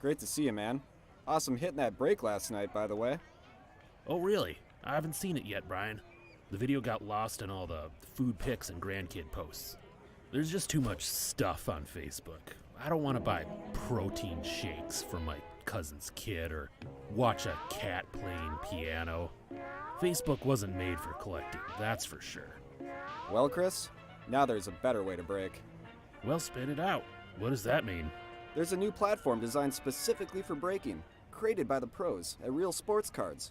Great to see you, man. Awesome hitting that break last night, by the way. Oh, really? I haven't seen it yet, Brian. The video got lost in all the food pics and grandkid posts. There's just too much stuff on Facebook. I don't want to buy protein shakes for my cousin's kid or watch a cat playing piano. Facebook wasn't made for collecting, that's for sure. Well, Chris, now there's a better way to break. Well, spit it out. What does that mean? There's a new platform designed specifically for breaking, created by the pros at Real Sports Cards.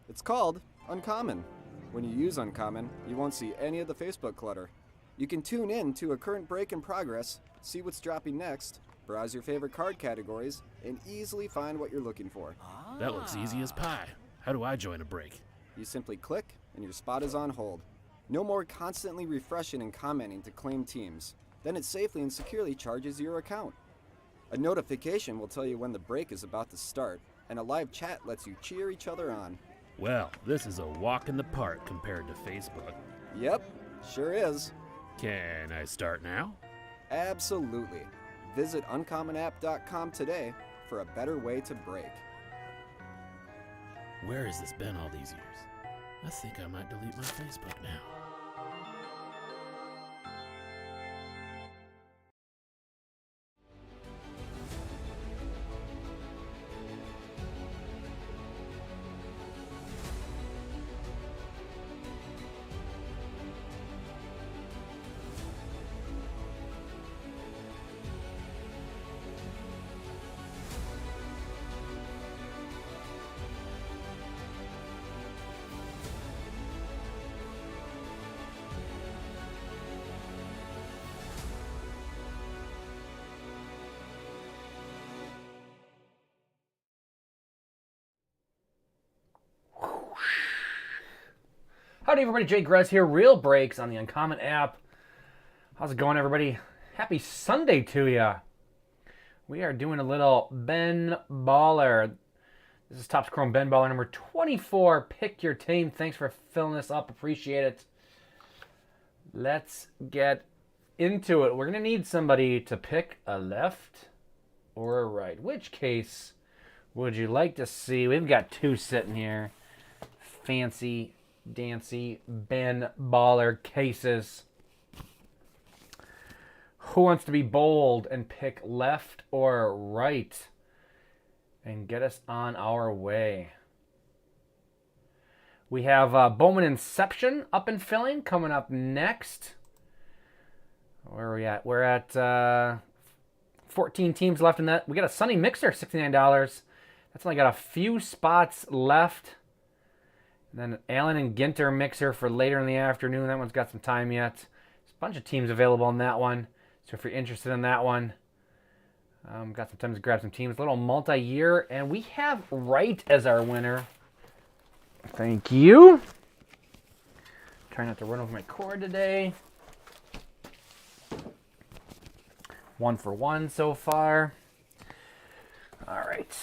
It's called Uncommon. When you use Uncommon, you won't see any of the Facebook clutter. You can tune in to a current break in progress, see what's dropping next, browse your favorite card categories, and easily find what you're looking for. That looks easy as pie. How do I join a break? You simply click, and your spot is on hold. No more constantly refreshing and commenting to claim teams. Then it safely and securely charges your account. A notification will tell you when the break is about to start, and a live chat lets you cheer each other on. Well, this is a walk in the park compared to Facebook. Yep, sure is. Can I start now? Absolutely. Visit uncommonapp.com today for a better way to break. Where has this been all these years? I think I might delete my Facebook now. Howdy everybody, Jay Grez here, Real Breaks on the Uncommon app. How's it going, everybody? Happy Sunday to ya. We are doing a little Ben Baller. This is Topps Chrome Ben Baller number 24. Pick your team. Thanks for filling this up. Appreciate it. Let's get into it. We're going to need somebody to pick a left or a right. Which case would you like to see? We've got two sitting here. Fancy Dancy Ben Baller cases. Who wants to be bold and pick left or right and get us on our way? We have Bowman Inception up and filling coming up next. Where are we at? We're at 14 teams left in that. We got a Sunny Mixer, $69. That's only got a few spots left. And then Allen and Ginter Mixer for later in the afternoon. That one's got some time yet. There's a bunch of teams available in that one. So if you're interested in that one, got some time to grab some teams. A little multi-year. And we have right as our winner. Thank you. Try not to run over my cord today. 1 for 1 so far. All right.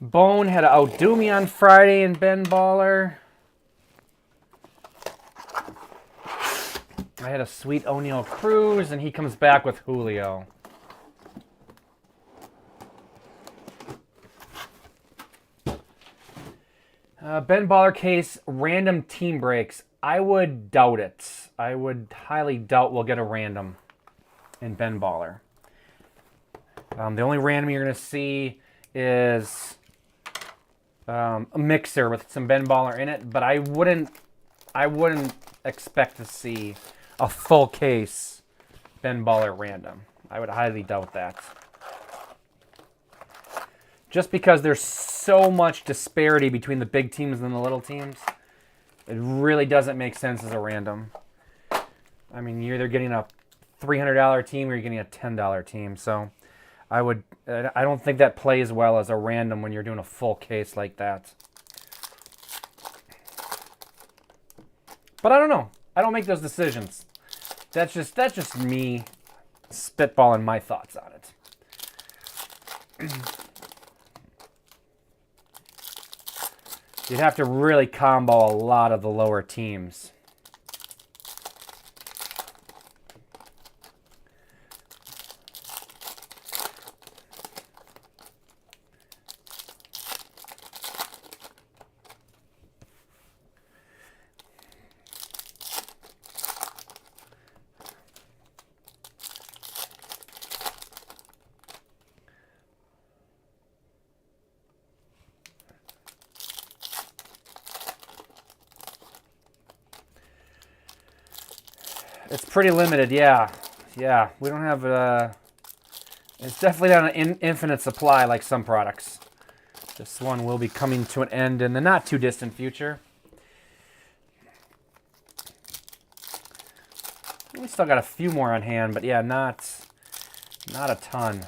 Bone had to outdo me on Friday in Ben Baller. I had a sweet O'Neal Cruz, and he comes back with Julio. Ben Baller case, random team breaks. I would doubt it. I would highly doubt we'll get a random in Ben Baller. The only random you're going to see is a mixer with some Ben Baller in it, but I wouldn't expect to see a full case Ben Baller random. I would highly doubt that. Just because there's so much disparity between the big teams and the little teams, it really doesn't make sense as a random. I mean, you're either getting a $300 team or you're getting a $10 team, so I don't think that plays well as a random when you're doing a full case like that. But I don't know. I don't make those decisions. That's just me spitballing my thoughts on it. You'd have to really combo a lot of the lower teams. It's pretty limited, yeah. Yeah, we don't have it's definitely not an infinite supply like some products. This one will be coming to an end in the not too distant future. We still got a few more on hand, but yeah, not a ton.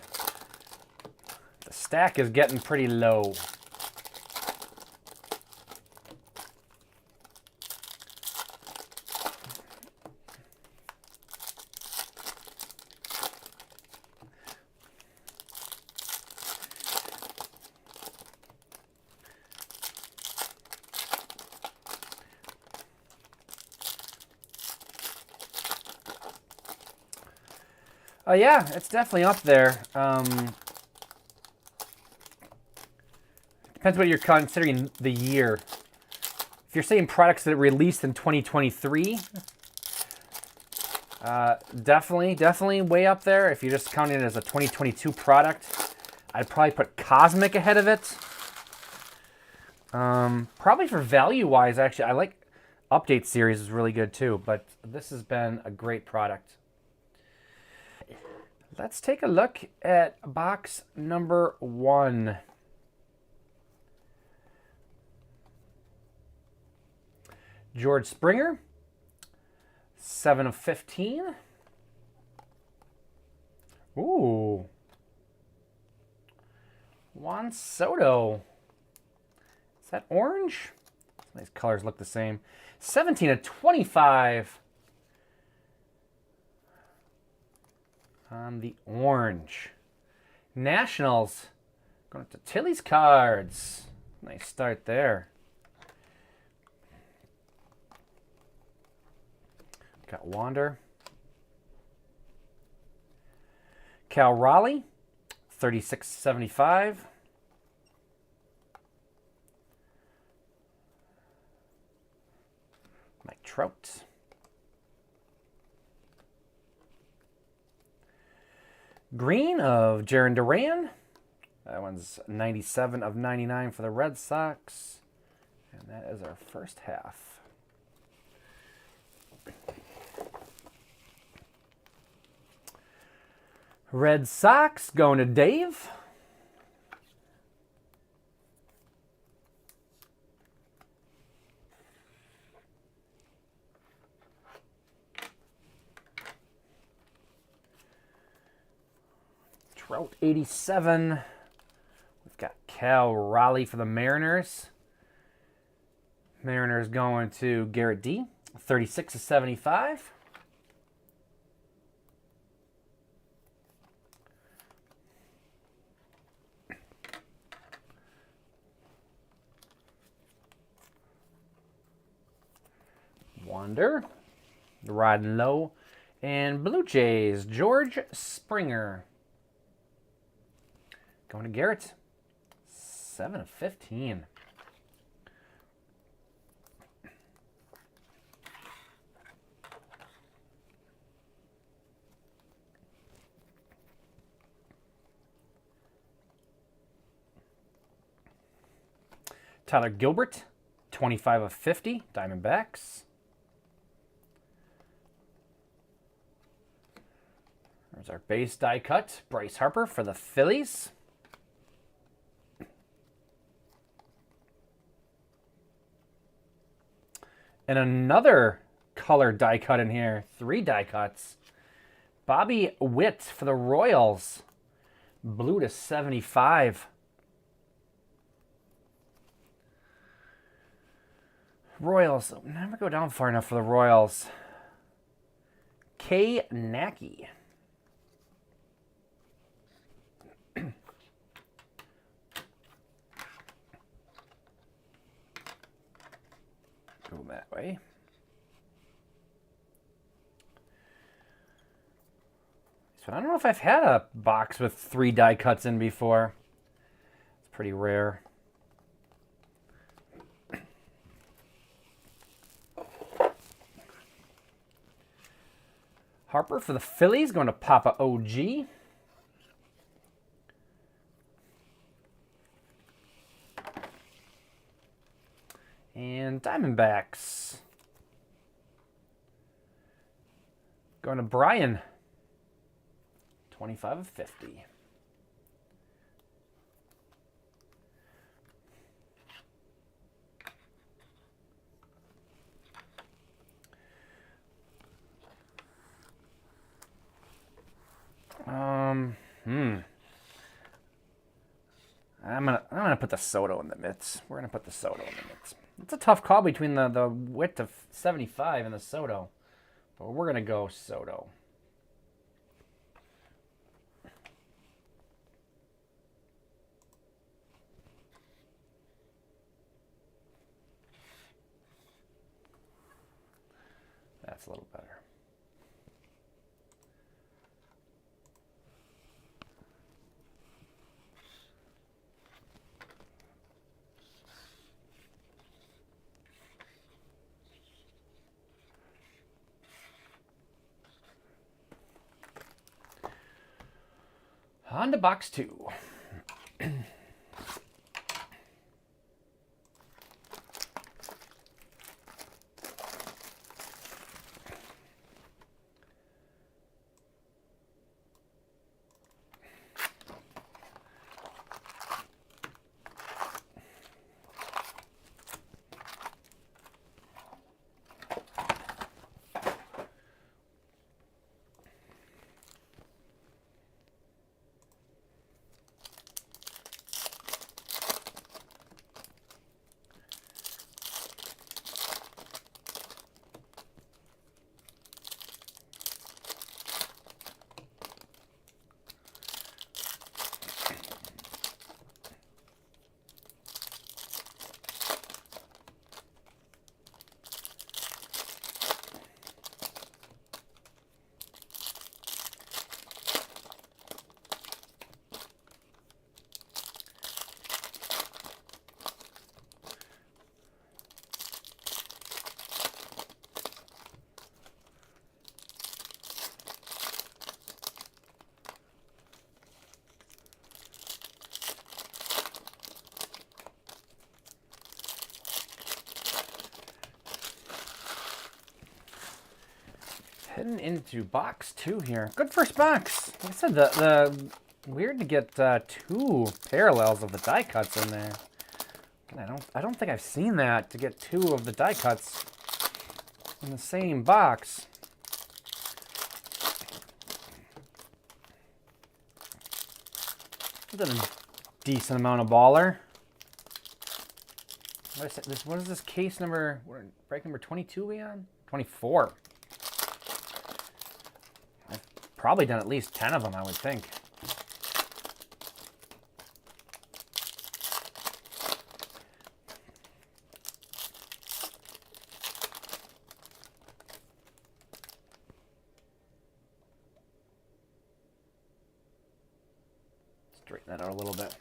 The stack is getting pretty low. Yeah, it's definitely up there. Depends what you're considering the year. If you're saying products that released in 2023, definitely way up there. If you're just counting it as a 2022 product, I'd probably put Cosmic ahead of it. Probably for value-wise, actually, I like Update Series is really good too, but this has been a great product. Let's take a look at box number 1. George Springer, 7 of 15. Ooh. Juan Soto. Is that orange? These colors look the same. 17 of 25. On the orange. Nationals. Going to Tilly's cards. Nice start there. Got Wander. Cal Raleigh. 36.75. Mike Trout. Green of Jarren Duran. That one's 97 of 99 for the Red Sox. And that is our first half. Red Sox going to Dave. Trout 87. We've got Cal Raleigh for the Mariners. Mariners going to Garrett D. 36 of 75. Wander. Riding low. And Blue Jays, George Springer. Going to Garrett. 7 of 15. Tyler Gilbert. 25 of 50. Diamondbacks. There's our base die cut. Bryce Harper for the Phillies. And another color die cut in here. 3 die cuts. Bobby Witt for the Royals. Blue to 75. Royals. Never go down far enough for the Royals. K. Nacky. Go that way. So I don't know if I've had a box with 3 die cuts in before. It's pretty rare. Harper for the Phillies, going to Papa OG. And Diamondbacks. Going to Brian. 25 of 50. I'm gonna put the Soto in the mitts. We're gonna put the Soto in the mitts. It's a tough call between the width of 75 and the Soto, but we're gonna go Soto. That's a little better. On to box 2. Heading into box 2 here. Good first box. Like I said, the weird to get 2 parallels of the die cuts in there. I don't think I've seen that, to get 2 of the die cuts in the same box. That's a decent amount of baller. What is this case number? Break number 22 we on? 24. Probably done at least 10 of them, I would think. Straighten that out a little bit.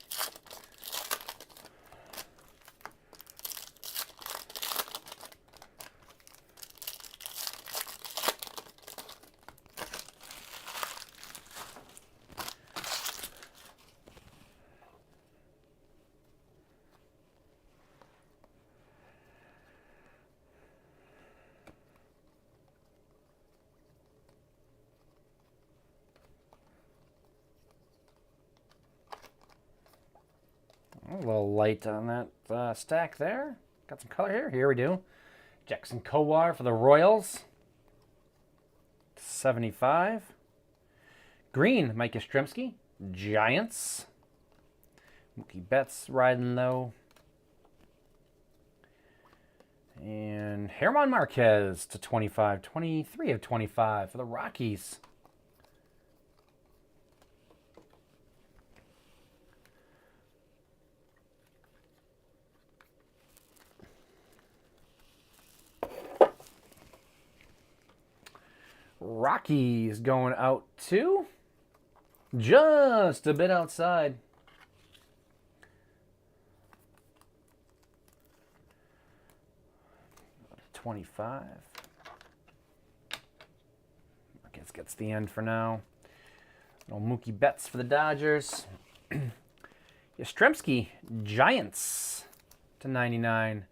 A little light on that stack there. Got some color here. Here we do. Jackson Kowar for the Royals. 75. Green, Mike Yastrzemski. Giants. Mookie Betts riding low. And German Marquez to 25. 23 of 25 for the Rockies. Rockies going out to just a bit outside. $25. I guess gets the end for now. No Mookie Betts for the Dodgers. Yastrzemski, Giants to 99.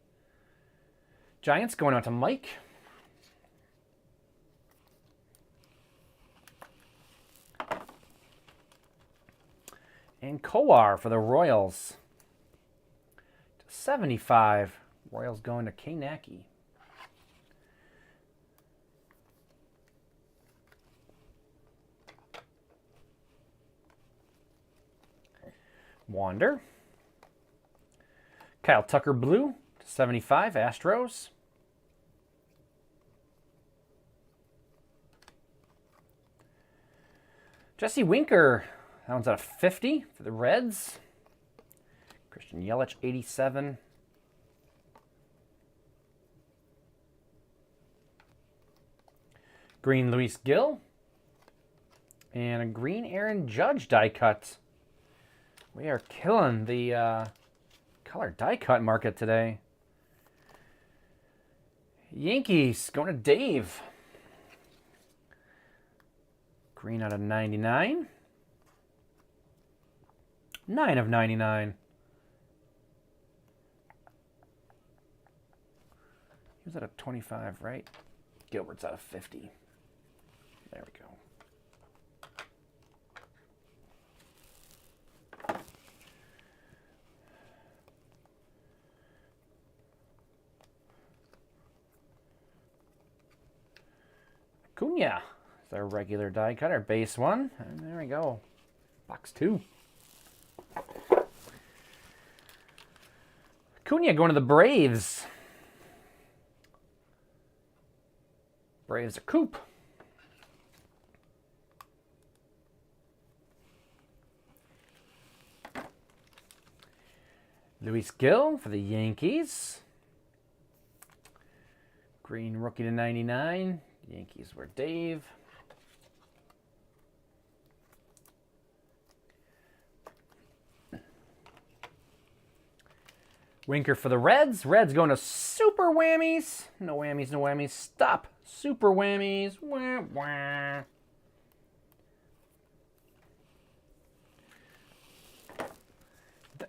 Giants going out to Mike. And Kowar for the Royals. 75. Royals going to Kanaki. Wander. Kyle Tucker blue. 75. Astros. Jesse Winker. That one's out of 50 for the Reds. Christian Yelich, 87. Green Luis Gil. And a green Aaron Judge die cut. We are killing the color die cut market today. Yankees going to Dave. Green out of 99. 9 of 99. He was out of 25, right? Gilbert's out of 50. There we go. Acuna is our regular die cut, our base one. And there we go. Box 2. Acuna going to the Braves. Braves are Coop. Luis Gil for the Yankees. Green rookie to 99. Yankees were Dave. Winker for the Reds. Reds going to super whammies. No whammies, no whammies. Stop. Super whammies. Wah, wah.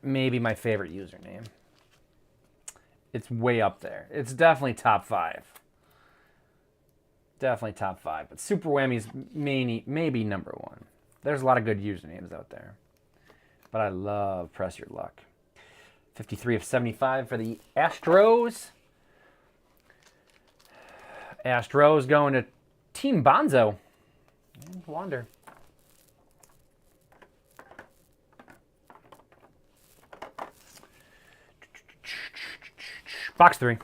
Maybe my favorite username. It's way up there. It's definitely top 5. Definitely top 5. But super whammies maybe number 1. There's a lot of good usernames out there. But I love Press Your Luck. 53 of 75 for the Astros. Astros going to Team Bonzo. And Wander. Box 3.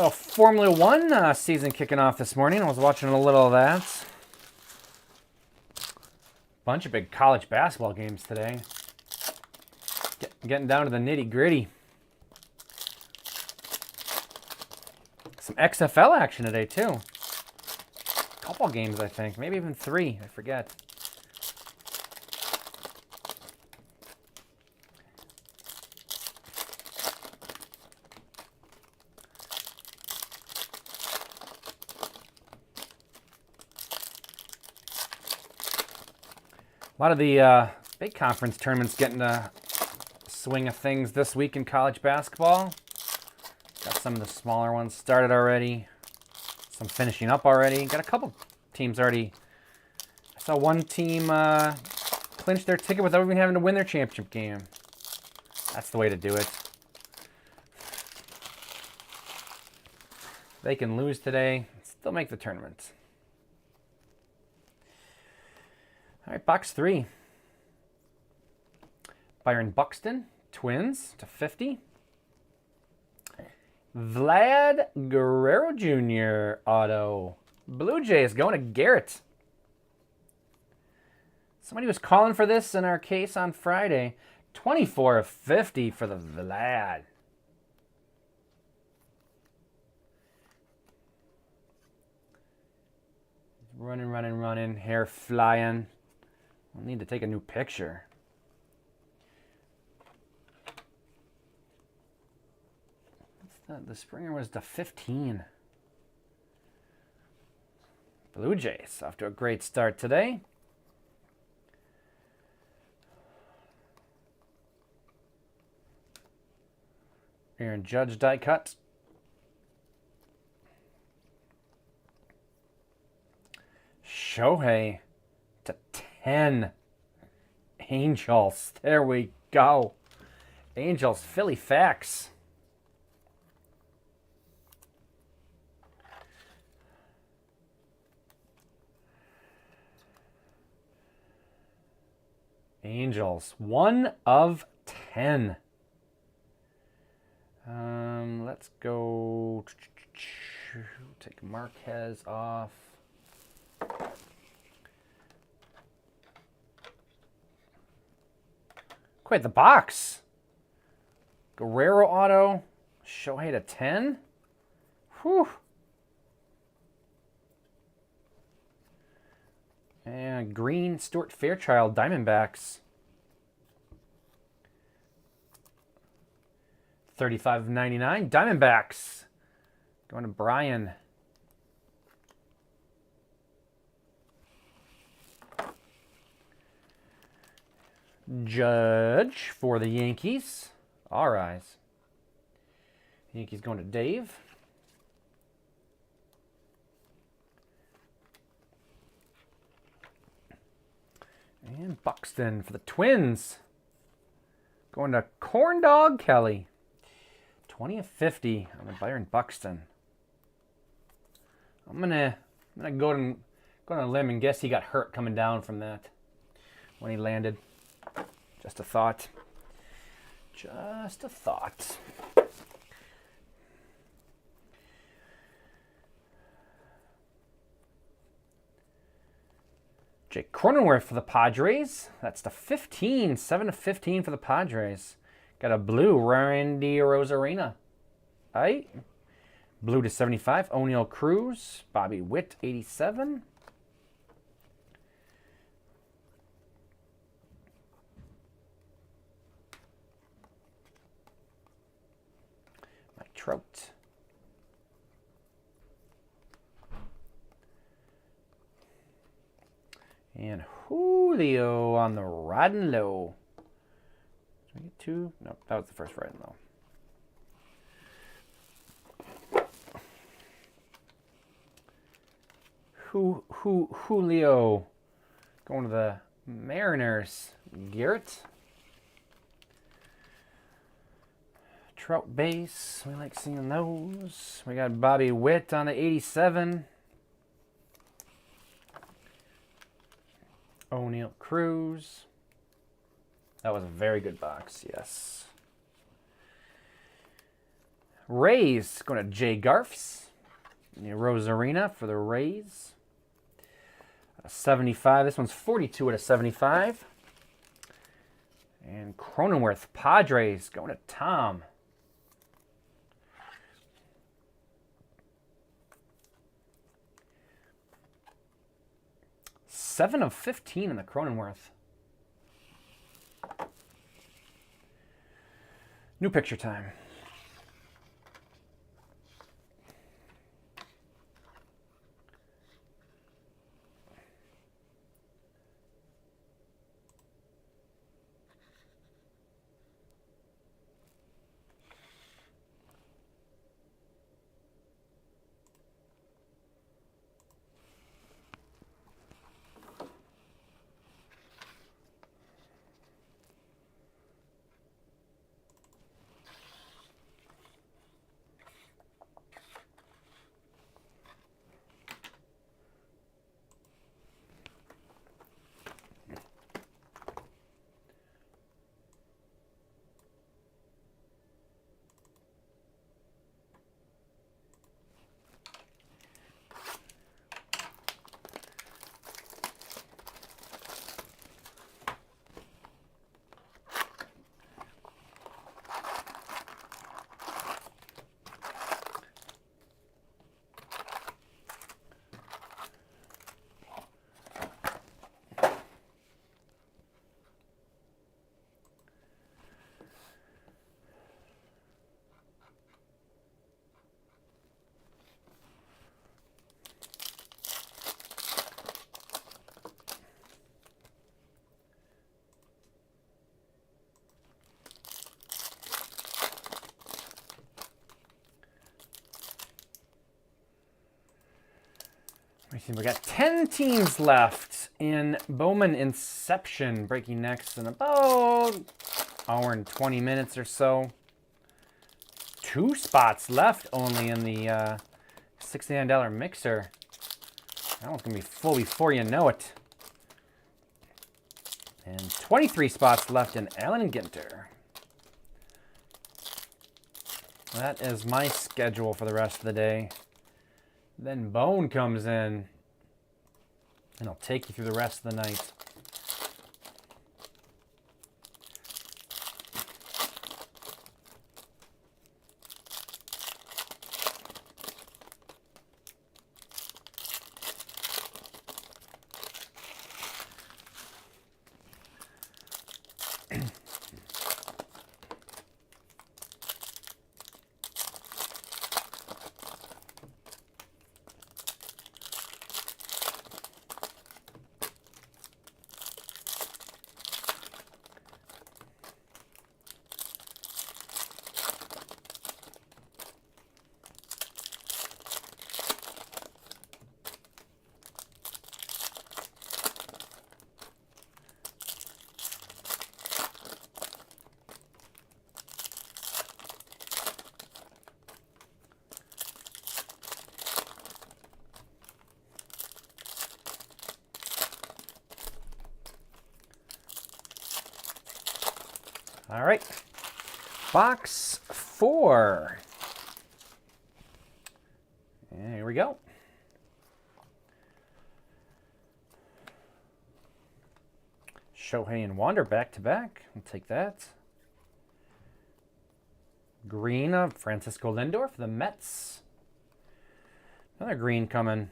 Oh, Formula One season kicking off this morning. I was watching a little of that. Bunch of big college basketball games today. Getting down to the nitty gritty. Some XFL action today too. Couple games, I think. Maybe even 3. I forget. A lot of the big conference tournaments getting the swing of things this week in college basketball. Got some of the smaller ones started already. Some finishing up already. Got a couple teams already. I saw one team clinch their ticket without even having to win their championship game. That's the way to do it. They can lose today, still make the tournament. All right, box 3. Byron Buxton, Twins to 50. Vlad Guerrero Jr. auto. Blue Jays going to Garrett. Somebody was calling for this in our case on Friday. 24 of 50 for the Vlad. Running. Hair flying. We'll need to take a new picture. The Springer was to 15. Blue Jays off to a great start today. Aaron Judge die cut. Shohei to 10. Angels. There we go. Angels, Philly Fax. Angels, 1 of 10. Let's go. Take Marquez off. Quite the box. Guerrero auto. Shohei to 10. Whew. And green Stuart Fairchild Diamondbacks. 35.99 Diamondbacks. Going to Brian. Judge for the Yankees. All rise. Yankees going to Dave. And Buxton for the Twins. Going to Corn Dog Kelly. 20 of 50 on the Byron Buxton. I'm gonna go on a limb and guess he got hurt coming down from that when he landed. Just a thought. Just a thought. Jake Cronenworth for the Padres. That's the 15. 7 of 15 for the Padres. Got a blue Randy Rosarina. Right? Blue to 75. O'Neal Cruz. Bobby Witt, 87. Mike Trout. And Julio on the riding low. Did we get 2? No, that was the first riding low. Julio going to the Mariners. Garrett. Trout base. We like seeing those. We got Bobby Witt on the 87. O'Neal Cruz. That was a very good box, yes. Rays, going to Jay Garfs. Rosarina for the Rays. 75. This one's 42 out of 75. And Cronenworth, Padres, going to Tom. Seven of 15 in the Cronenworth. New picture time. see, we got 10 teams left in Bowman Inception, breaking next in about an hour and 20 minutes or so. 2 spots left only in the $69 mixer. That one's going to be full before you know it. And 23 spots left in Allen Ginter. That is my schedule for the rest of the day. Then Bone comes in, and I'll take you through the rest of the night. All right, box 4. And here we go. Shohei and Wander back to back. I'll take that. Green of Francisco Lindor for the Mets. Another green coming.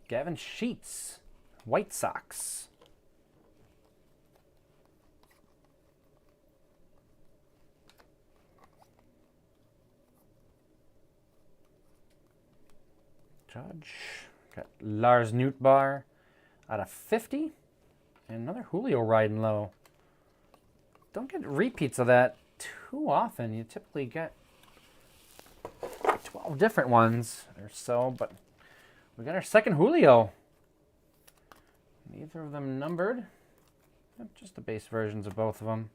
Gavin Sheets, White Sox. Judge. Got Lars Nootbaar out of 50. And another Julio riding low. Don't get repeats of that too often. You typically get 12 different ones or so, but we got our second Julio. Neither of them numbered. Just the base versions of both of them.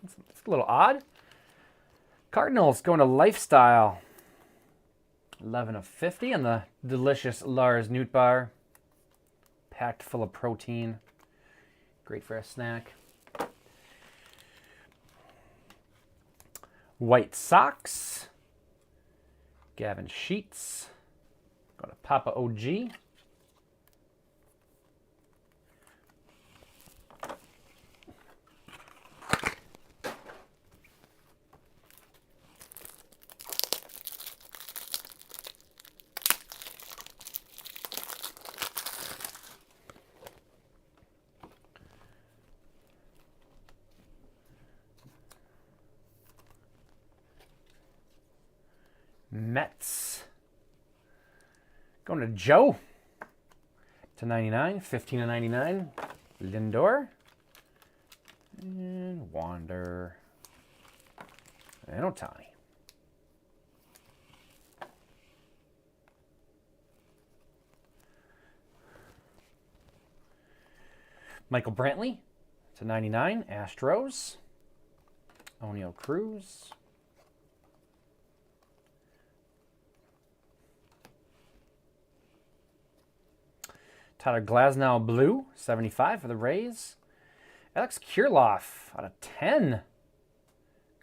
It's a little odd. Cardinals going to Lifestyle. 11 of 50 on the delicious Lars Nootbaar. Packed full of protein. Great for a snack. White Sox. Gavin Sheets. Go to Papa OG. Mets. Going to Joe. To 99. 15 of 99. Lindor. And Wander. And Ohtani. Michael Brantley. To 99. Astros. O'Neal Cruz. Tyler Glasnow blue, 75 for the Rays. Alex Kirilloff out of 10.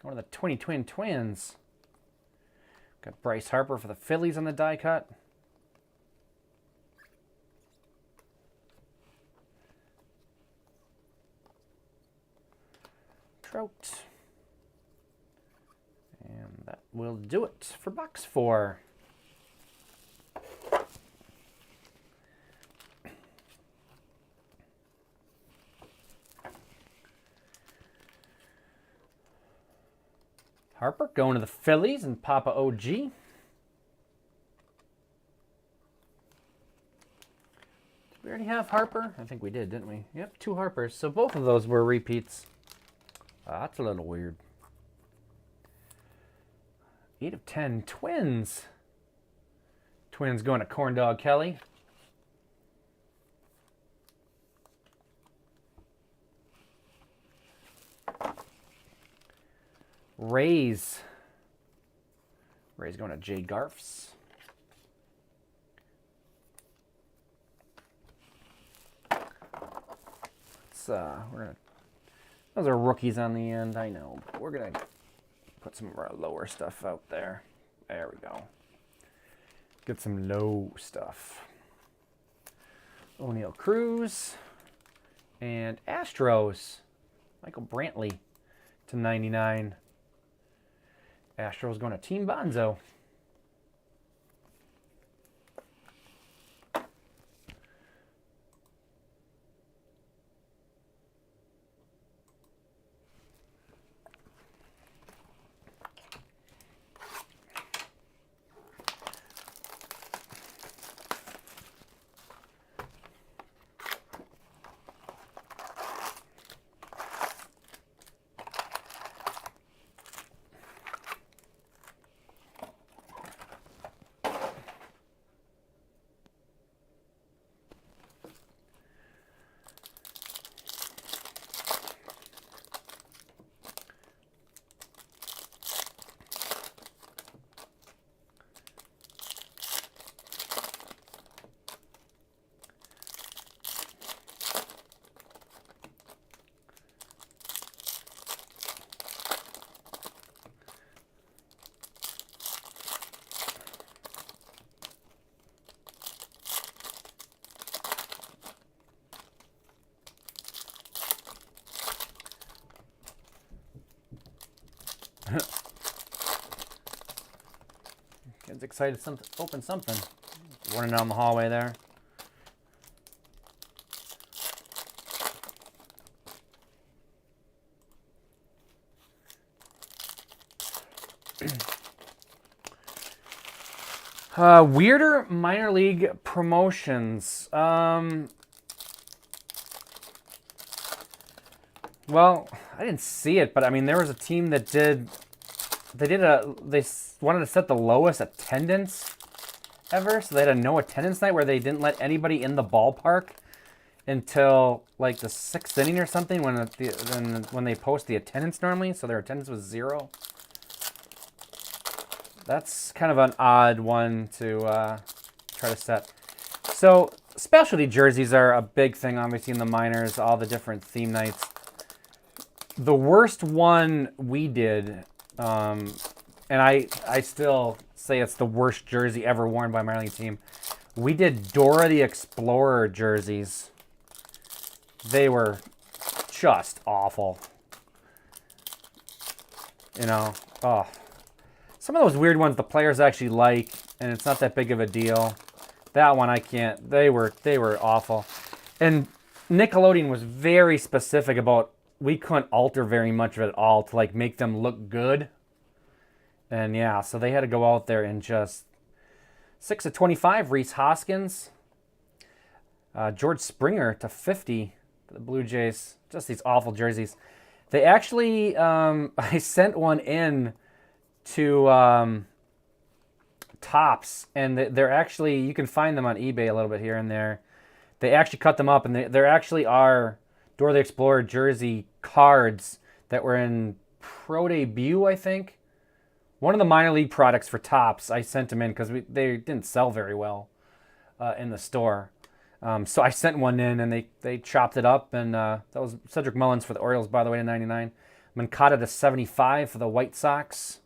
Going to the Twins. Got Bryce Harper for the Phillies on the die cut. Trout. And that will do it for box 4. Harper going to the Phillies and Papa OG. Did we already have Harper? I think we did, didn't we? Yep, 2 Harpers. So both of those were repeats. That's a little weird. 8 of 10. Twins. Twins going to Corn Dog Kelly. Rays. Rays going to Jay Garfs. Those are rookies on the end, I know. But we're gonna put some of our lower stuff out there. There we go. Get some low stuff. O'Neal Cruz and Astros. Michael Brantley to 99. Astros going to Team Bonzo. Kids excited to open something. Running down the hallway there. Weirder minor league promotions. Well, I didn't see it, but I mean, there was a team that they wanted to set the lowest attendance ever, so they had a no attendance night where they didn't let anybody in the ballpark until like the 6th inning or something when they post the attendance normally, so their attendance was 0. That's kind of an odd one to try to set. So specialty jerseys are a big thing, obviously, in the minors, all the different theme nights. The worst one we did, and I still say it's the worst jersey ever worn by a minor league team. We did Dora the Explorer jerseys. They were just awful. You know, oh. Some of those weird ones the players actually like, and it's not that big of a deal. That one I can't. They were awful. And Nickelodeon was very specific about we couldn't alter very much of it at all to like make them look good. And yeah, so they had to go out there and just 6/25 Rhys Hoskins, George Springer to 50 for the Blue Jays. Just these awful jerseys. They actually, I sent one in to Topps, and they're actually, you can find them on eBay a little bit here and there. They actually cut them up, and there actually are Dora the Explorer jersey cards that were in Pro Debut, I think. One of the minor league products for Topps, I sent them in because they didn't sell very well in the store. So I sent one in, and they chopped it up, and that was Cedric Mullins for the Orioles, by the way, to 99. Mancata to 75 for the White Sox.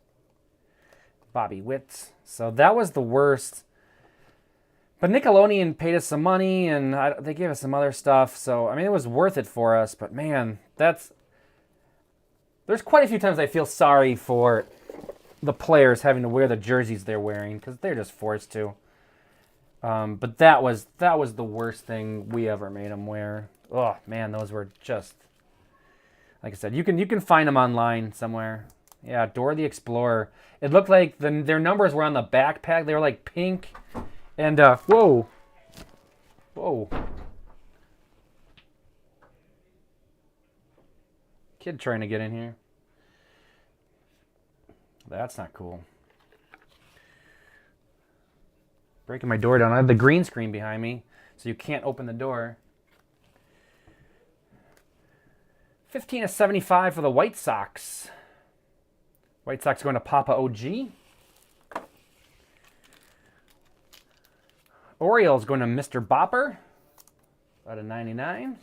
Bobby Witt. So that was the worst. But Nickelodeon paid us some money, and they gave us some other stuff. So, I mean, it was worth it for us. But, man, there's quite a few times I feel sorry for the players having to wear the jerseys they're wearing because they're just forced to. But that was the worst thing we ever made them wear. Oh, man, those were just... Like I said, you can find them online somewhere. Yeah, Dora the Explorer. It looked like their numbers were on the backpack. They were like pink. And, whoa. Kid trying to get in here. That's not cool. Breaking my door down. I have the green screen behind me, so you can't open the door. 15/75 for the White Sox. White Sox going to Papa OG. Orioles going to Mr. Bopper. Out of 99.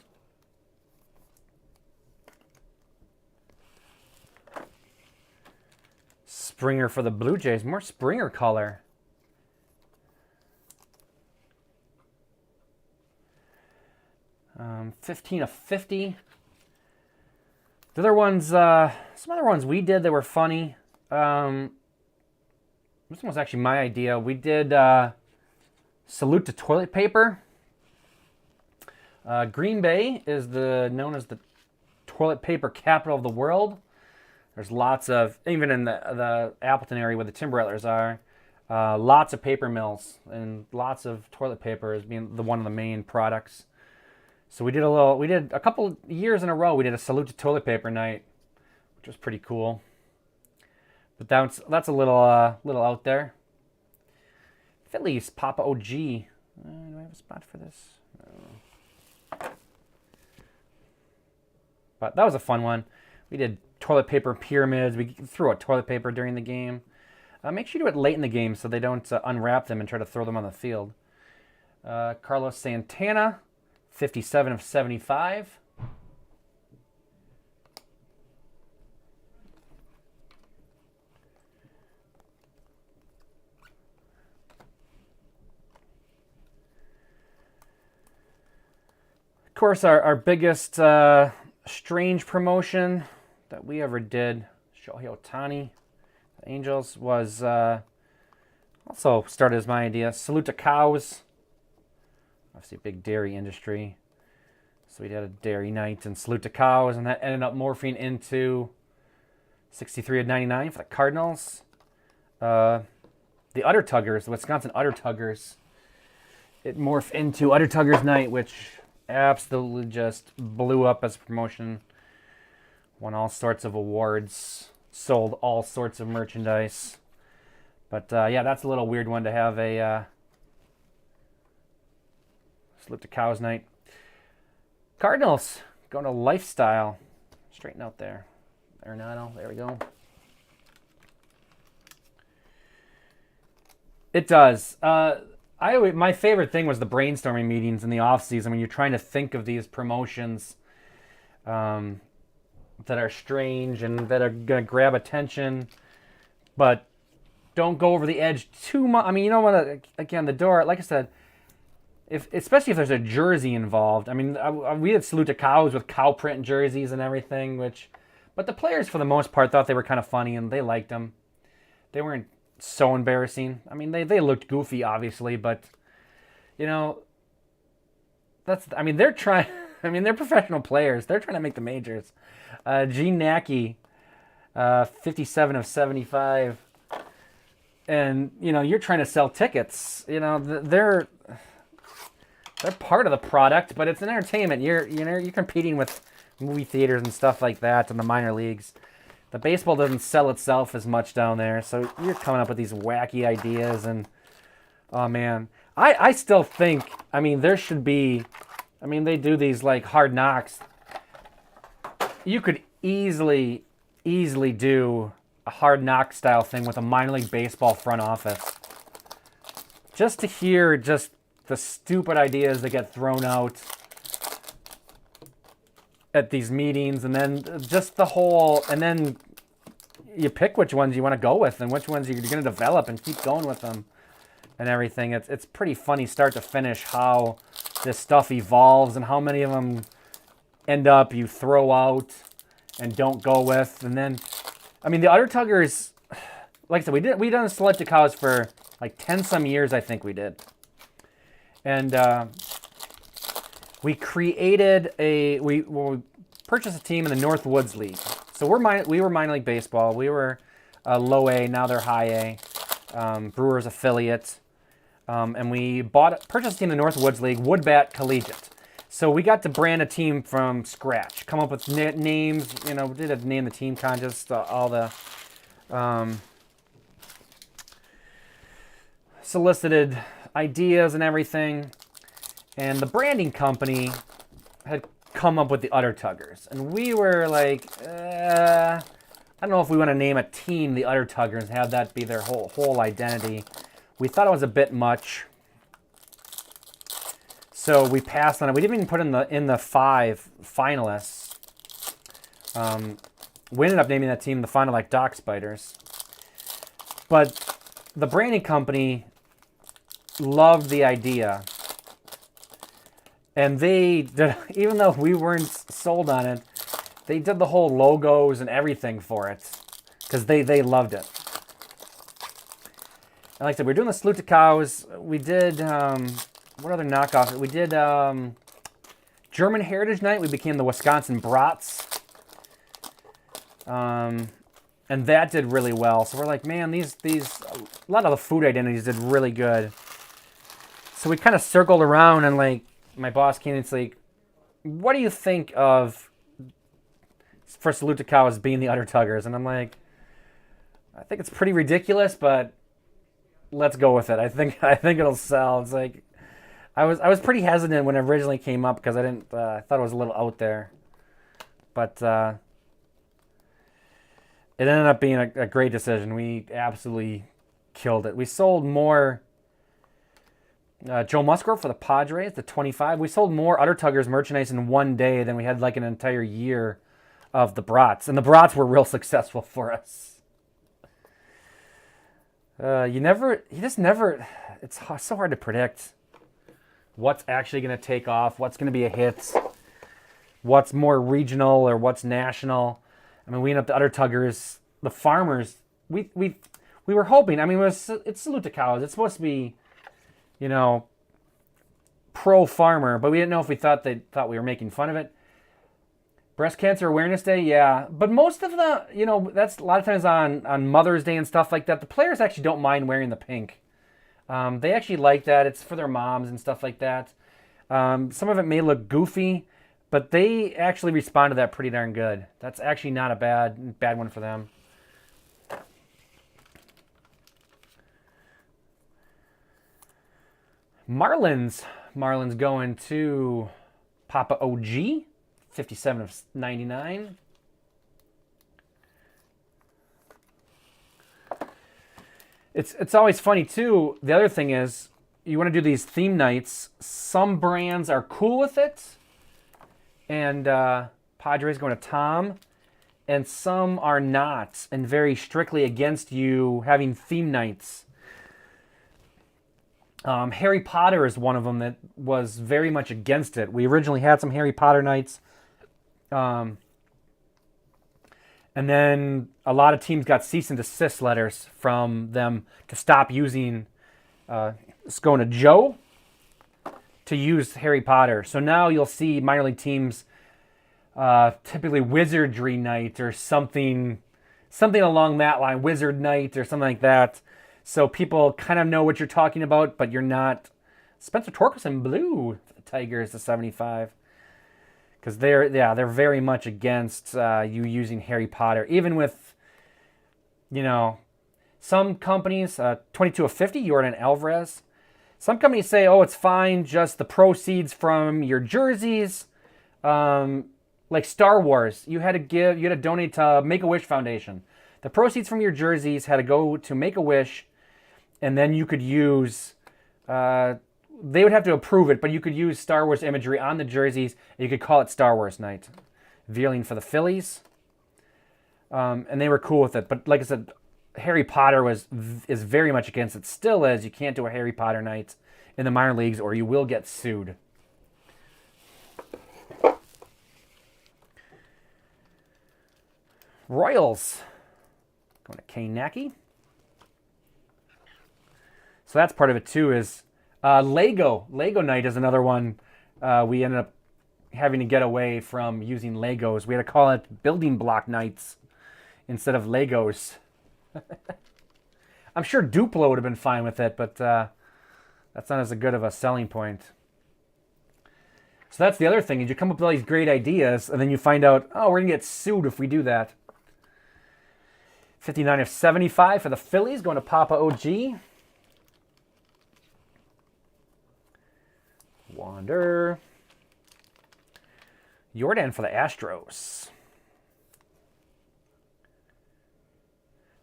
Springer for the Blue Jays. More Springer color. Um, 15/50. The other ones, some other ones we did that were funny. This one was actually my idea. We did salute to toilet paper. Green Bay is known as the toilet paper capital of the world. There's lots of, even in the Appleton area where the Timber Rattlers are, lots of paper mills and lots of toilet paper as being one of the main products. So we did a couple years in a row, we did a salute to toilet paper night, which was pretty cool. But that's a little out there. Phillies, Papa OG. Do I have a spot for this? No. But that was a fun one. We did toilet paper pyramids. We threw out toilet paper during the game. Make sure you do it late in the game so they don't unwrap them and try to throw them on the field. Carlos Santana, 57/75. Of course, our biggest strange promotion that we ever did, Shohei Ohtani, the Angels, was also started as my idea. Salute to cows. Obviously, a big dairy industry. So we did a dairy night and salute to cows, and that ended up morphing into 63/99 for the Cardinals. The Udder Tuggers, the Wisconsin Udder Tuggers. It morphed into Udder Tuggers Night, which absolutely just blew up as a promotion. Won all sorts of awards, sold all sorts of merchandise. But yeah, that's a little weird one to have a salute to cows night. Cardinals going to Lifestyle. Straighten out there. Arenado, there we go. It does. My favorite thing was the brainstorming meetings in the off season when you're trying to think of these promotions that are strange and that are going to grab attention, but don't go over the edge too much. I mean, you don't want to, again, the door, like I said, especially if there's a jersey involved. I mean, we had salute to cows with cow print jerseys and everything, but the players for the most part thought they were kind of funny and they liked them. They weren't so embarrassing. I mean, they looked goofy, obviously, but, you know, they're trying, they're professional players. They're trying to make the majors. Gene Nacky, 57/75. And, you know, you're trying to sell tickets. You know, they're part of the product, but it's an entertainment. You're competing with movie theaters and stuff like that in the minor leagues. The baseball doesn't sell itself as much down there, so you're coming up with these wacky ideas, and oh man, I still think, there should be, they do these like Hard Knocks. You could easily do a Hard Knock style thing with a minor league baseball front office, just to hear just the stupid ideas that get thrown out at these meetings, and then just and then you pick which ones you want to go with and which ones you're going to develop and keep going with them and everything. It's pretty funny start to finish how this stuff evolves and how many of them end up you throw out and don't go with. And then, the Udder Tuggers, like I said, we done Select to Cows for like 10 some years, I think we did. And we created we purchased a team in the North Woods League. So we were minor league baseball. We were low A, now they're high A, Brewers affiliate. And we purchased a team in the North Woods League, Woodbat Collegiate. So we got to brand a team from scratch, come up with names. We did a name the team contest, all the solicited ideas and everything. And the branding company had come up with the Udder Tuggers. And we were like, I don't know if we want to name a team the Udder Tuggers and have that be their whole identity. We thought it was a bit much. So we passed on it. We didn't even put in the 5 finalists. We ended up naming that team the Fond du Lac Dock Spiders. But the branding company loved the idea. And they did, even though we weren't sold on it, they did the whole logos and everything for it. Because they loved it. And like I said, we were doing the Salute to Cows. We did, what other knockoff? We did German Heritage Night. We became the Wisconsin Brats. And that did really well. So we're like, man, these a lot of the food identities did really good. So we kind of circled around, and like my boss came and it's like, what do you think of for Salute to Cows being the Udder Tuggers? And I'm like, I think it's pretty ridiculous, but let's go with it. I think it'll sell. It's like I was pretty hesitant when it originally came up because I thought it was a little out there, but it ended up being a great decision. We absolutely killed it. We sold more Joe Musgrove for the Padres, the 25. We sold more Udder Tuggers merchandise in one day than we had like an entire year of the Brats. And the Brats were real successful for us. It's so hard to predict what's actually going to take off, what's going to be a hit, what's more regional or what's national. I mean, we ended up the Udder Tuggers, the farmers. We were hoping. I mean, it's Salute to Cows. It's supposed to be, pro farmer, but we didn't know if they thought we were making fun of it. Breast Cancer Awareness Day, yeah, but most of the, that's a lot of times on Mother's Day and stuff like that. The players actually don't mind wearing the pink. They actually like that. It's for their moms and stuff like that. Some of it may look goofy, but they actually respond to that pretty darn good. That's actually not a bad one for them. Marlins going to Papa OG, 57 of 99. It's always funny too. The other thing is, you want to do these theme nights. Some brands are cool with it. And Padres going to Tom, and some are not, and very strictly against you having theme nights. Harry Potter is one of them that was very much against it. We originally had some Harry Potter nights, and then a lot of teams got cease and desist letters from them to stop using. It's going to Joe to use Harry Potter. So now you'll see minor league teams, typically Wizardry Night or something along that line, Wizard Night or something like that. So people kind of know what you're talking about, but you're not. Spencer Torkelson blue for the Tigers to 75, because they're very much against you using Harry Potter, even with, some companies 22 of 50 Jordan Alvarez. Some companies say, oh, it's fine, just the proceeds from your jerseys, like Star Wars, you had to donate to Make-A-Wish Foundation. The proceeds from your jerseys had to go to Make-A-Wish, and then you could use, they would have to approve it, but you could use Star Wars imagery on the jerseys, and you could call it Star Wars Night. Veerling for the Phillies, and they were cool with it. But like I said, Harry Potter is very much against it. Still is. You can't do a Harry Potter night in the minor leagues, or you will get sued. Royals going to Kane Nacky. So that's part of it too. Is Lego night is another one. We ended up having to get away from using Legos. We had to call it building block nights instead of Legos. I'm sure Duplo would have been fine with it, but that's not as good of a selling point. So that's the other thing, is you come up with all these great ideas, and then you find out, oh, we're going to get sued if we do that. 59 of 75 for the Phillies, going to Papa OG. Verlander. Jordan for the Astros.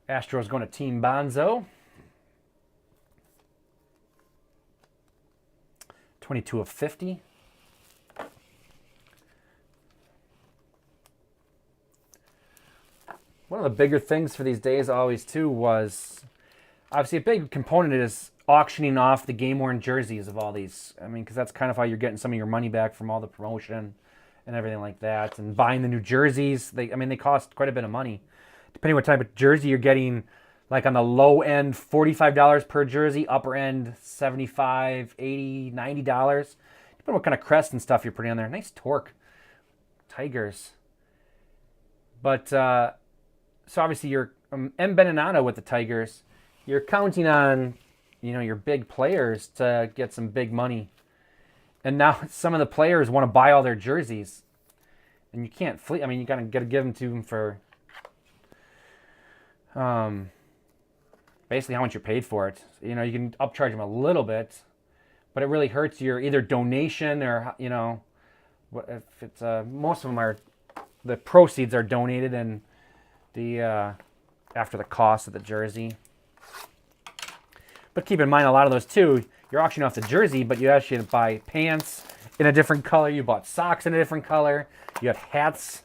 Astros going to Team Bonzo. 22 of 50. One of the bigger things for these days always too was, obviously a big component is auctioning off the game-worn jerseys of all these. I mean, because that's kind of how you're getting some of your money back from all the promotion and everything like that. And buying the new jerseys, they cost quite a bit of money. Depending what type of jersey you're getting, like on the low end, $45 per jersey, upper end, $75, $80, $90. Depending on what kind of crest and stuff you're putting on there. Nice torque. Tigers. But, so obviously you're M. Beninato with the Tigers. You're counting on, your big players to get some big money. And now some of the players want to buy all their jerseys. And you can't flee. I mean, you gotta give them to them for basically how much you're paid for it. You can upcharge them a little bit, but it really hurts your either donation or, if it's most of them are, the proceeds are donated and the after the cost of the jersey. But keep in mind, a lot of those too, you're auctioning off the jersey, but you actually buy pants in a different color. You bought socks in a different color. You have hats.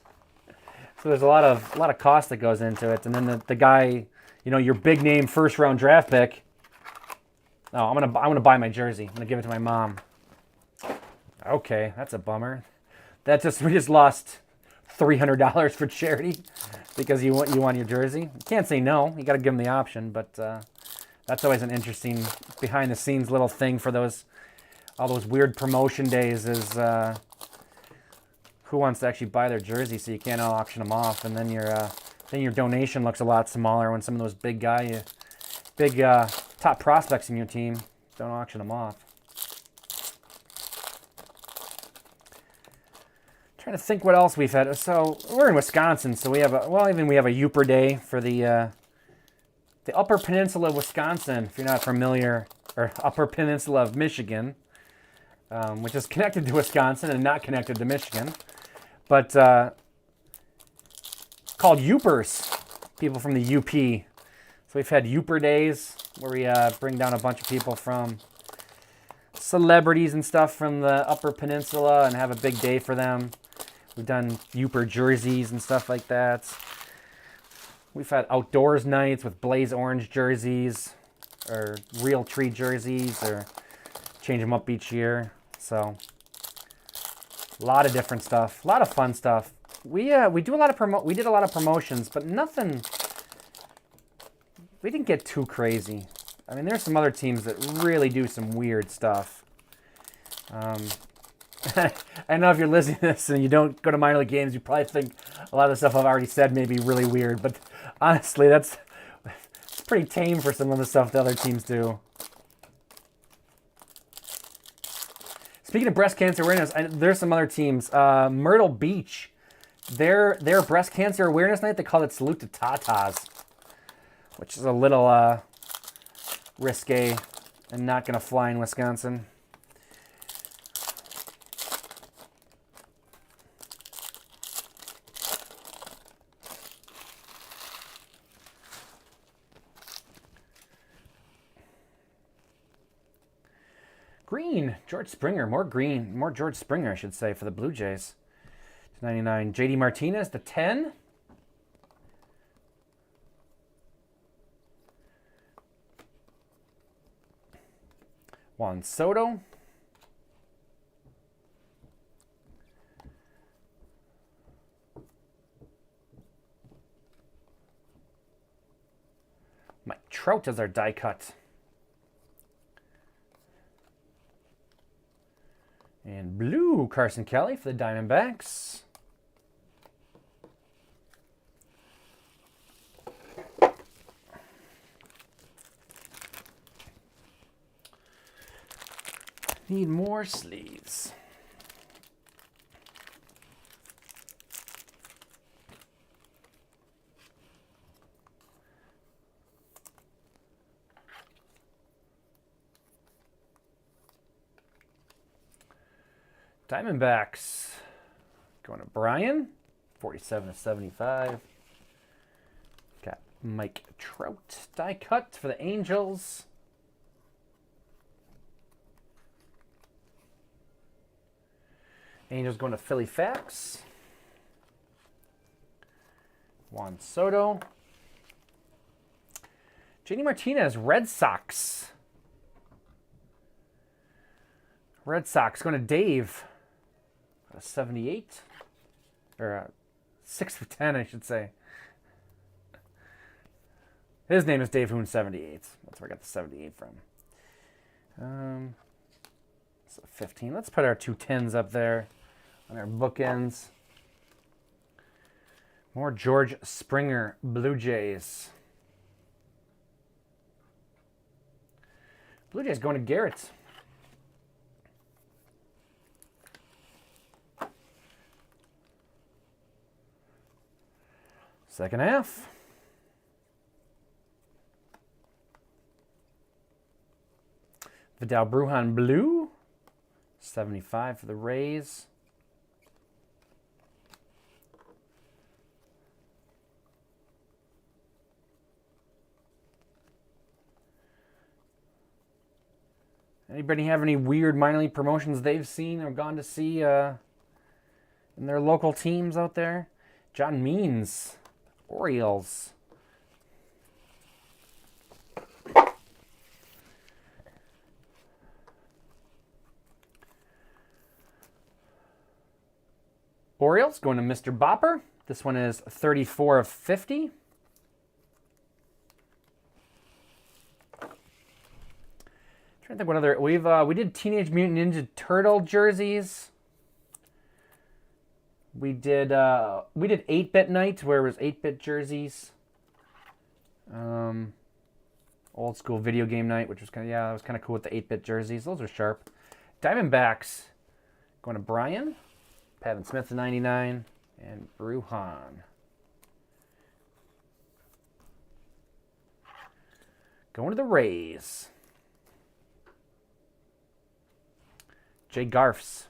So there's a lot of cost that goes into it. And then the guy, your big name first round draft pick. Oh, I'm gonna buy my jersey. I'm gonna give it to my mom. Okay, that's a bummer. We just lost $300 for charity because you want your jersey. You can't say no. You got to give them the option, but that's always an interesting behind the scenes little thing for all those weird promotion days is who wants to actually buy their jersey so you can't auction them off, and then your donation looks a lot smaller when some of those big top prospects in your team don't auction them off. Trying to think what else we've had. So we're in Wisconsin, so we have a Yooper Day for the Upper Peninsula of Wisconsin, if you're not familiar, or Upper Peninsula of Michigan, which is connected to Wisconsin and not connected to Michigan, but called Yoopers, people from the UP. So we've had Yooper Days where we bring down a bunch of people from celebrities and stuff from the Upper Peninsula and have a big day for them. We've done Yooper jerseys and stuff like that. We've had outdoors nights with Blaze Orange jerseys or Real Tree jerseys, or change them up each year. So a lot of different stuff, a lot of fun stuff. We did a lot of promotions, but nothing. We didn't get too crazy. I mean, there's some other teams that really do some weird stuff. I know if you're listening to this and you don't go to minor league games, you probably think a lot of the stuff I've already said may be really weird. But honestly, it's pretty tame for some of the stuff the other teams do. Speaking of breast cancer awareness, there's some other teams. Myrtle Beach, their breast cancer awareness night, they call it Salute to Tatas, which is a little risque and not going to fly in Wisconsin. Green, George Springer, more George Springer, I should say, for the Blue Jays. 99, JD Martinez, the 10. Juan Soto. Mike Trout as our die cut. And blue, Carson Kelly for the Diamondbacks. Need more sleeves. Diamondbacks. Going to Brian. 47/75. Got Mike Trout. Die cut for the Angels. Angels going to Philly Fax. Juan Soto. JD Martinez, Red Sox. Red Sox going to Dave. A 78. Or 6 of 10, I should say. His name is Dave Hoon 78. That's where I got the 78 from. So 15. Let's put our 2 10s up there on our bookends. More George Springer, Blue Jays. Blue Jays going to Garrett. Second half. Vidal Brujan Blue. 75 for the Rays. Anybody have any weird minor league promotions they've seen or gone to see in their local teams out there? John Means, Orioles. Orioles going to Mr. Bopper. This one is 34 of 50. Trying to think what other we did Teenage Mutant Ninja Turtle jerseys. We did 8-bit night where it was 8-bit jerseys. Old school video game night, which was that was kind of cool with the 8-bit jerseys. Those are sharp. Diamondbacks going to Brian. Pavin Smith to 99 and Brujan. Going to the Rays. Jay Garfs.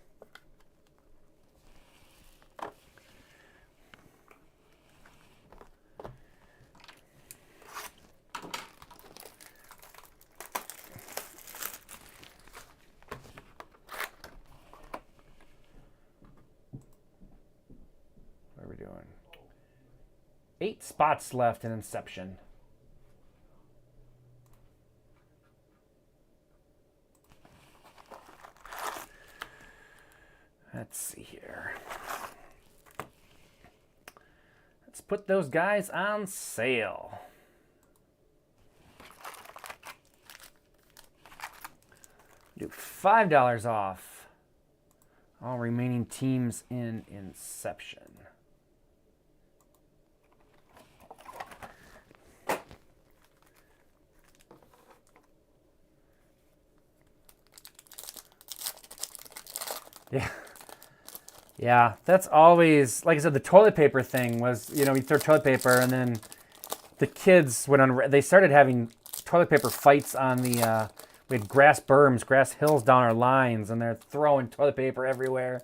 What are we doing? 8 spots left in Inception. Let's see here. Let's put those guys on sale. Do $5 off all remaining teams in Inception. Yeah. Yeah, that's always, like I said, the toilet paper thing was, you throw toilet paper and then the kids they started having toilet paper fights on the, we had grass berms, grass hills down our lines, and they're throwing toilet paper everywhere.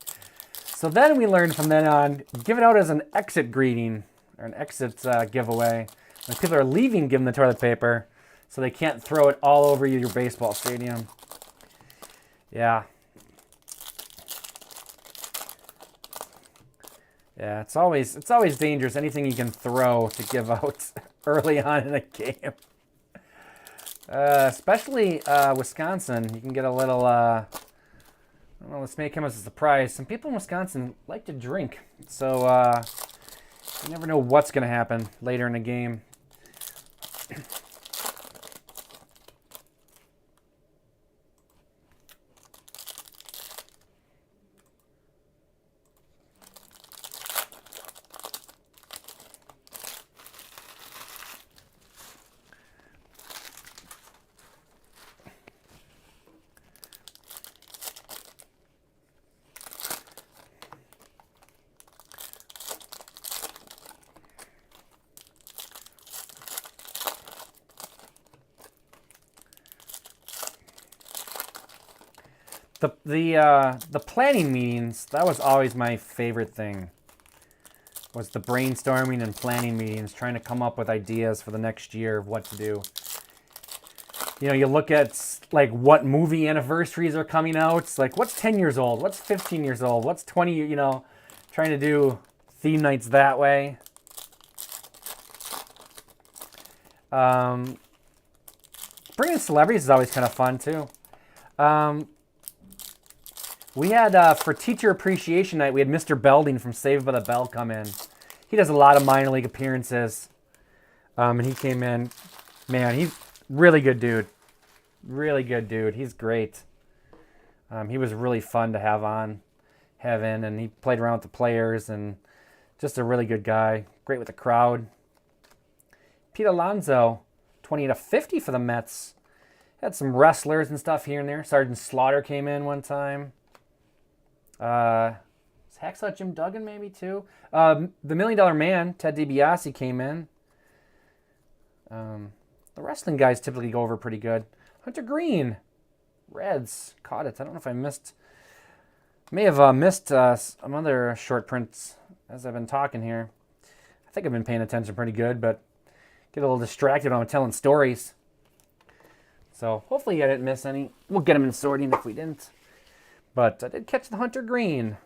So then we learned from then on, give it out as an exit greeting or an exit giveaway. When people are leaving, give them the toilet paper so they can't throw it all over your baseball stadium. Yeah. Yeah, it's always dangerous. Anything you can throw to give out early on in a game. Especially Wisconsin. You can get a little, I don't know, this may come as a surprise. Some people in Wisconsin like to drink. So you never know what's going to happen later in the game. The planning meetings, that was always my favorite thing. Was the brainstorming and planning meetings, trying to come up with ideas for the next year of what to do. You know, you look at like what movie anniversaries are coming out. It's like, what's 10 years old? What's 15 years old? What's 20, you know, trying to do theme nights that way. Bringing celebrities is always kind of fun too. We had, for Teacher Appreciation Night, we had Mr. Belding from Saved by the Bell come in. He does a lot of minor league appearances. And he came in. Man, he's really good dude. Really good dude. He's great. He was really fun to have in, and he played around with the players, and just a really good guy. Great with the crowd. Pete Alonso, 28/50 for the Mets. Had some wrestlers and stuff here and there. Sergeant Slaughter came in one time. Hacksaw Jim Duggan maybe too. The $1 Million Man, Ted DiBiase came in. The wrestling guys typically go over pretty good. Hunter Green, Reds, caught it. I don't know if I may have missed some other short prints as I've been talking here. I think I've been paying attention pretty good, but get a little distracted when I'm telling stories. So hopefully I didn't miss any. We'll get them in sorting if we didn't. But I did catch the Hunter Green.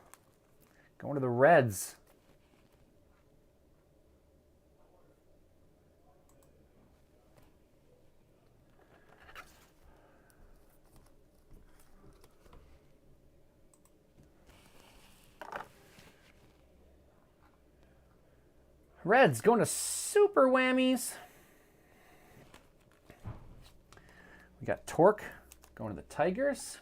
Going to the Reds. Reds going to super whammies. We got Torque going to the Tigers.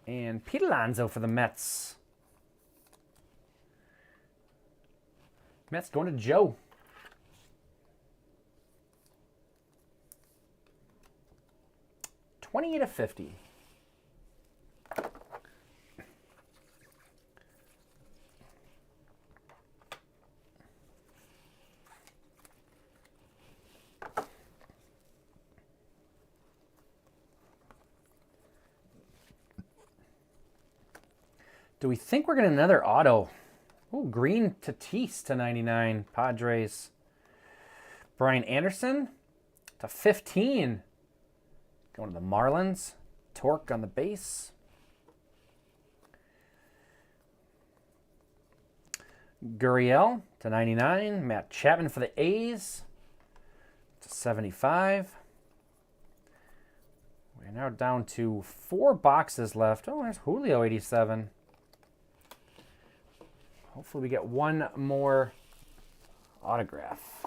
And Pete Alonso for the Mets. Mets going to Joe. $28/50. Do we think we're getting another auto? Ooh, green Tatis /99, Padres. Brian Anderson /15. Going to the Marlins. Torque on the base. Gurriel /99. Matt Chapman for the A's /75. We're now down to 4 boxes left. Oh, there's Julio 87. Hopefully we get one more autograph.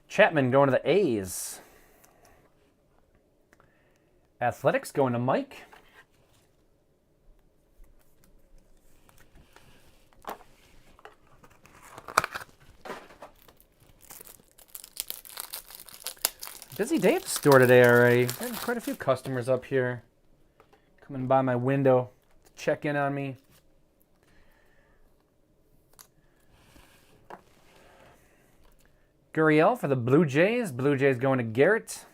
Chapman going to the A's. Athletics going to Mike. Busy day at the store today already. Had quite a few customers up here coming by my window to check in on me. Gurriel for the Blue Jays. Blue Jays going to Garrett.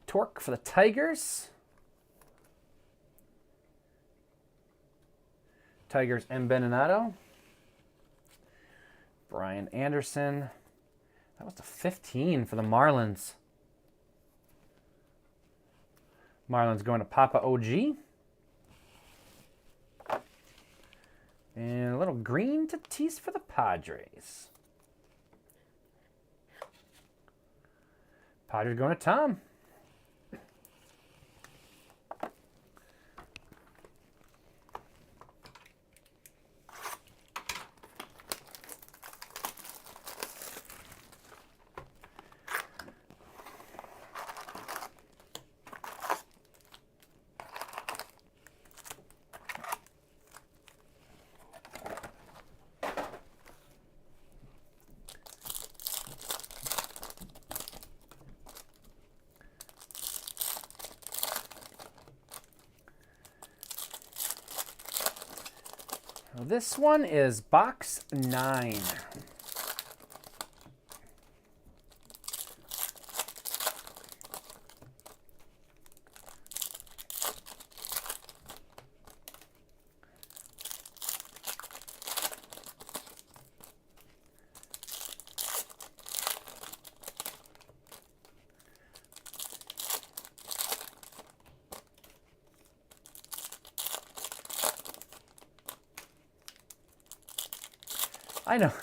Torque for the Tigers. Tigers and Beninado. Brian Anderson. That was the 15 for the Marlins. Marlins going to Papa OG. And a little green Tatis for the Padres. Padres going to Tom. This one is box 9. I know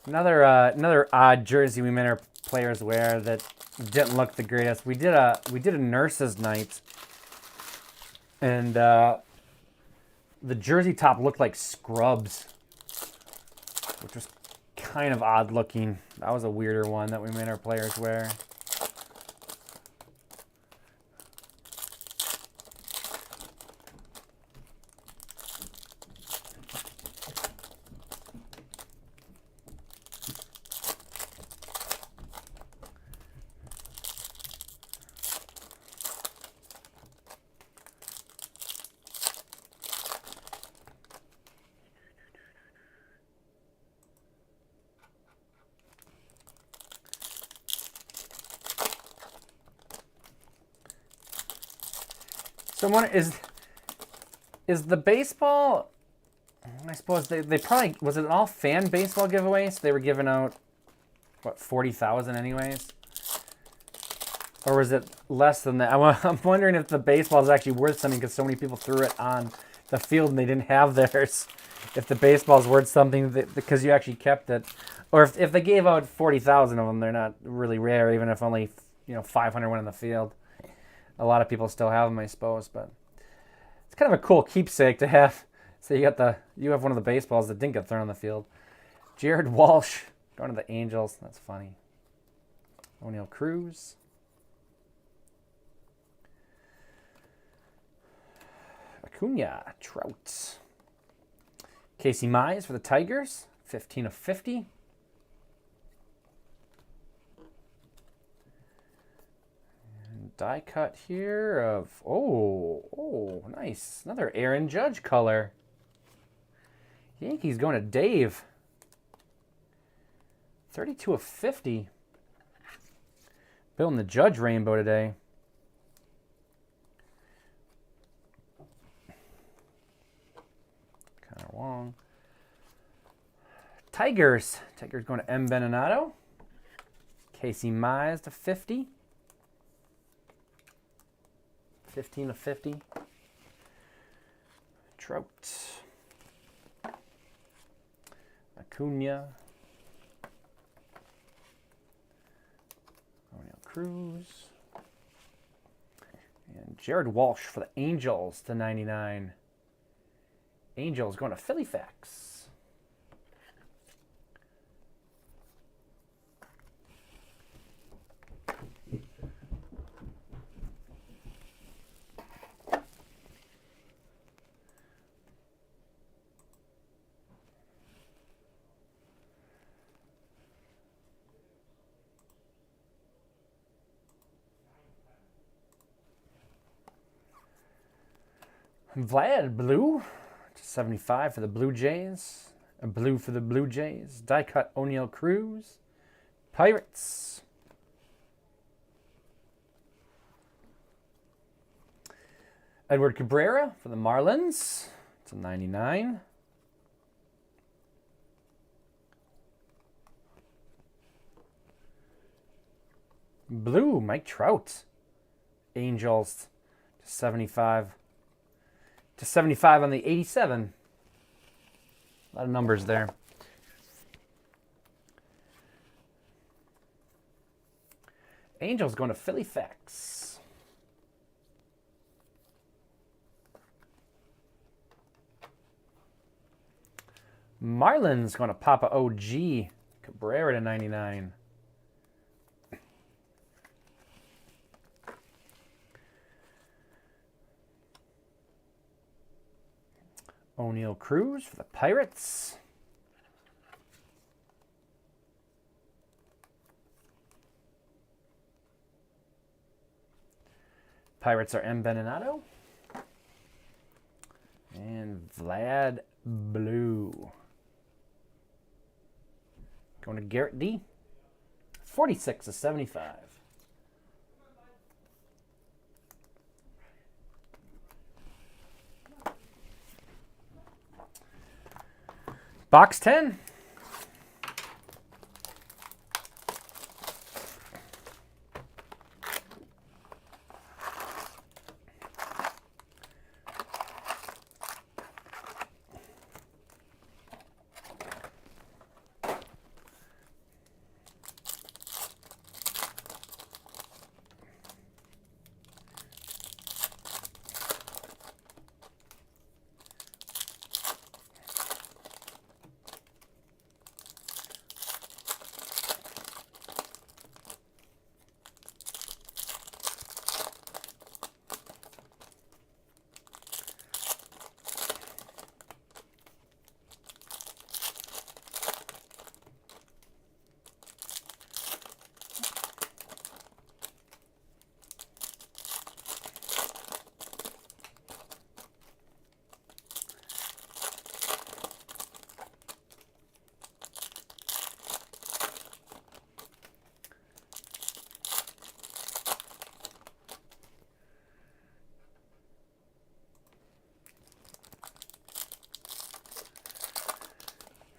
another odd jersey we made our players wear that didn't look the greatest. We did a nurses night, and the jersey top looked like Scrubs, which was kind of odd looking. That was a weirder one that we made our players wear. So I'm wondering, is the baseball, I suppose they probably, was it an all fan baseball giveaway? So they were giving out, what, 40,000 anyways? Or was it less than that? I'm wondering if the baseball is actually worth something because so many people threw it on the field and they didn't have theirs. If the baseball is worth something because you actually kept it. Or if they gave out 40,000 of them, they're not really rare, even if only 500 went on the field. A lot of people still have them, I suppose, but it's kind of a cool keepsake to have. So you have one of the baseballs that didn't get thrown on the field. Jared Walsh going to the Angels. That's funny. O'Neill Cruz. Acuna Trout. Casey Mize for the Tigers. 15 of 50. Die cut here of, oh, nice. Another Aaron Judge color. Yankees going to Dave. 32 of 50. Building the Judge rainbow today. Kind of long. Tigers. Tigers going to M. Beninado. Casey Mize to 50. 15 of 50. Trout. Acuna. O'Neill Cruz. And Jared Walsh for the Angels to 99. Angels going to Philly Facts. Vlad Blue, 75 for the Blue Jays. A blue for the Blue Jays. Die cut O'Neill Cruz. Pirates. Edward Cabrera for the Marlins. It's a 99. Blue, Mike Trout. Angels to 75. To 75 on the 87. A lot of numbers there. Angels going to Philly Facts. Marlins going to Papa OG. Cabrera to 99. O'Neill Cruz for the Pirates. Pirates are M. Beninado. And Vlad Blue. Going to Garrett D. 46/75. Box 10.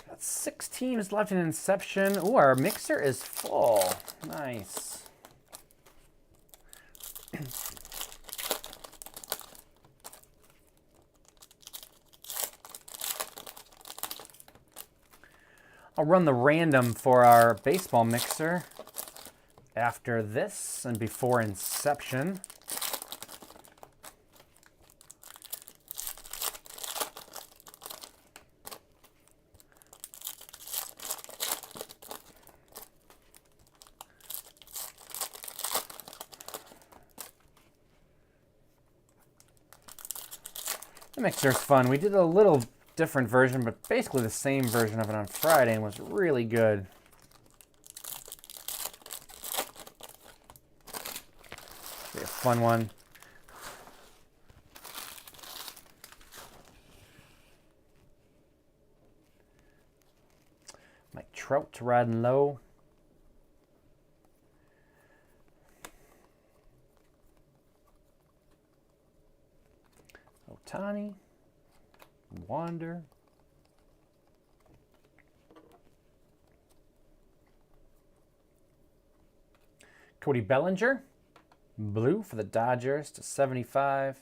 Got 6 teams left in Inception. Ooh, our mixer is full. Nice. I'll run the random for our baseball mixer after this and before Inception. The mixer's fun. We did a little different version, but basically the same version of it on Friday, and was really good. Be a fun one. Mike Trout riding low. Ohtani, Wander, Cody Bellinger, blue for the Dodgers /75.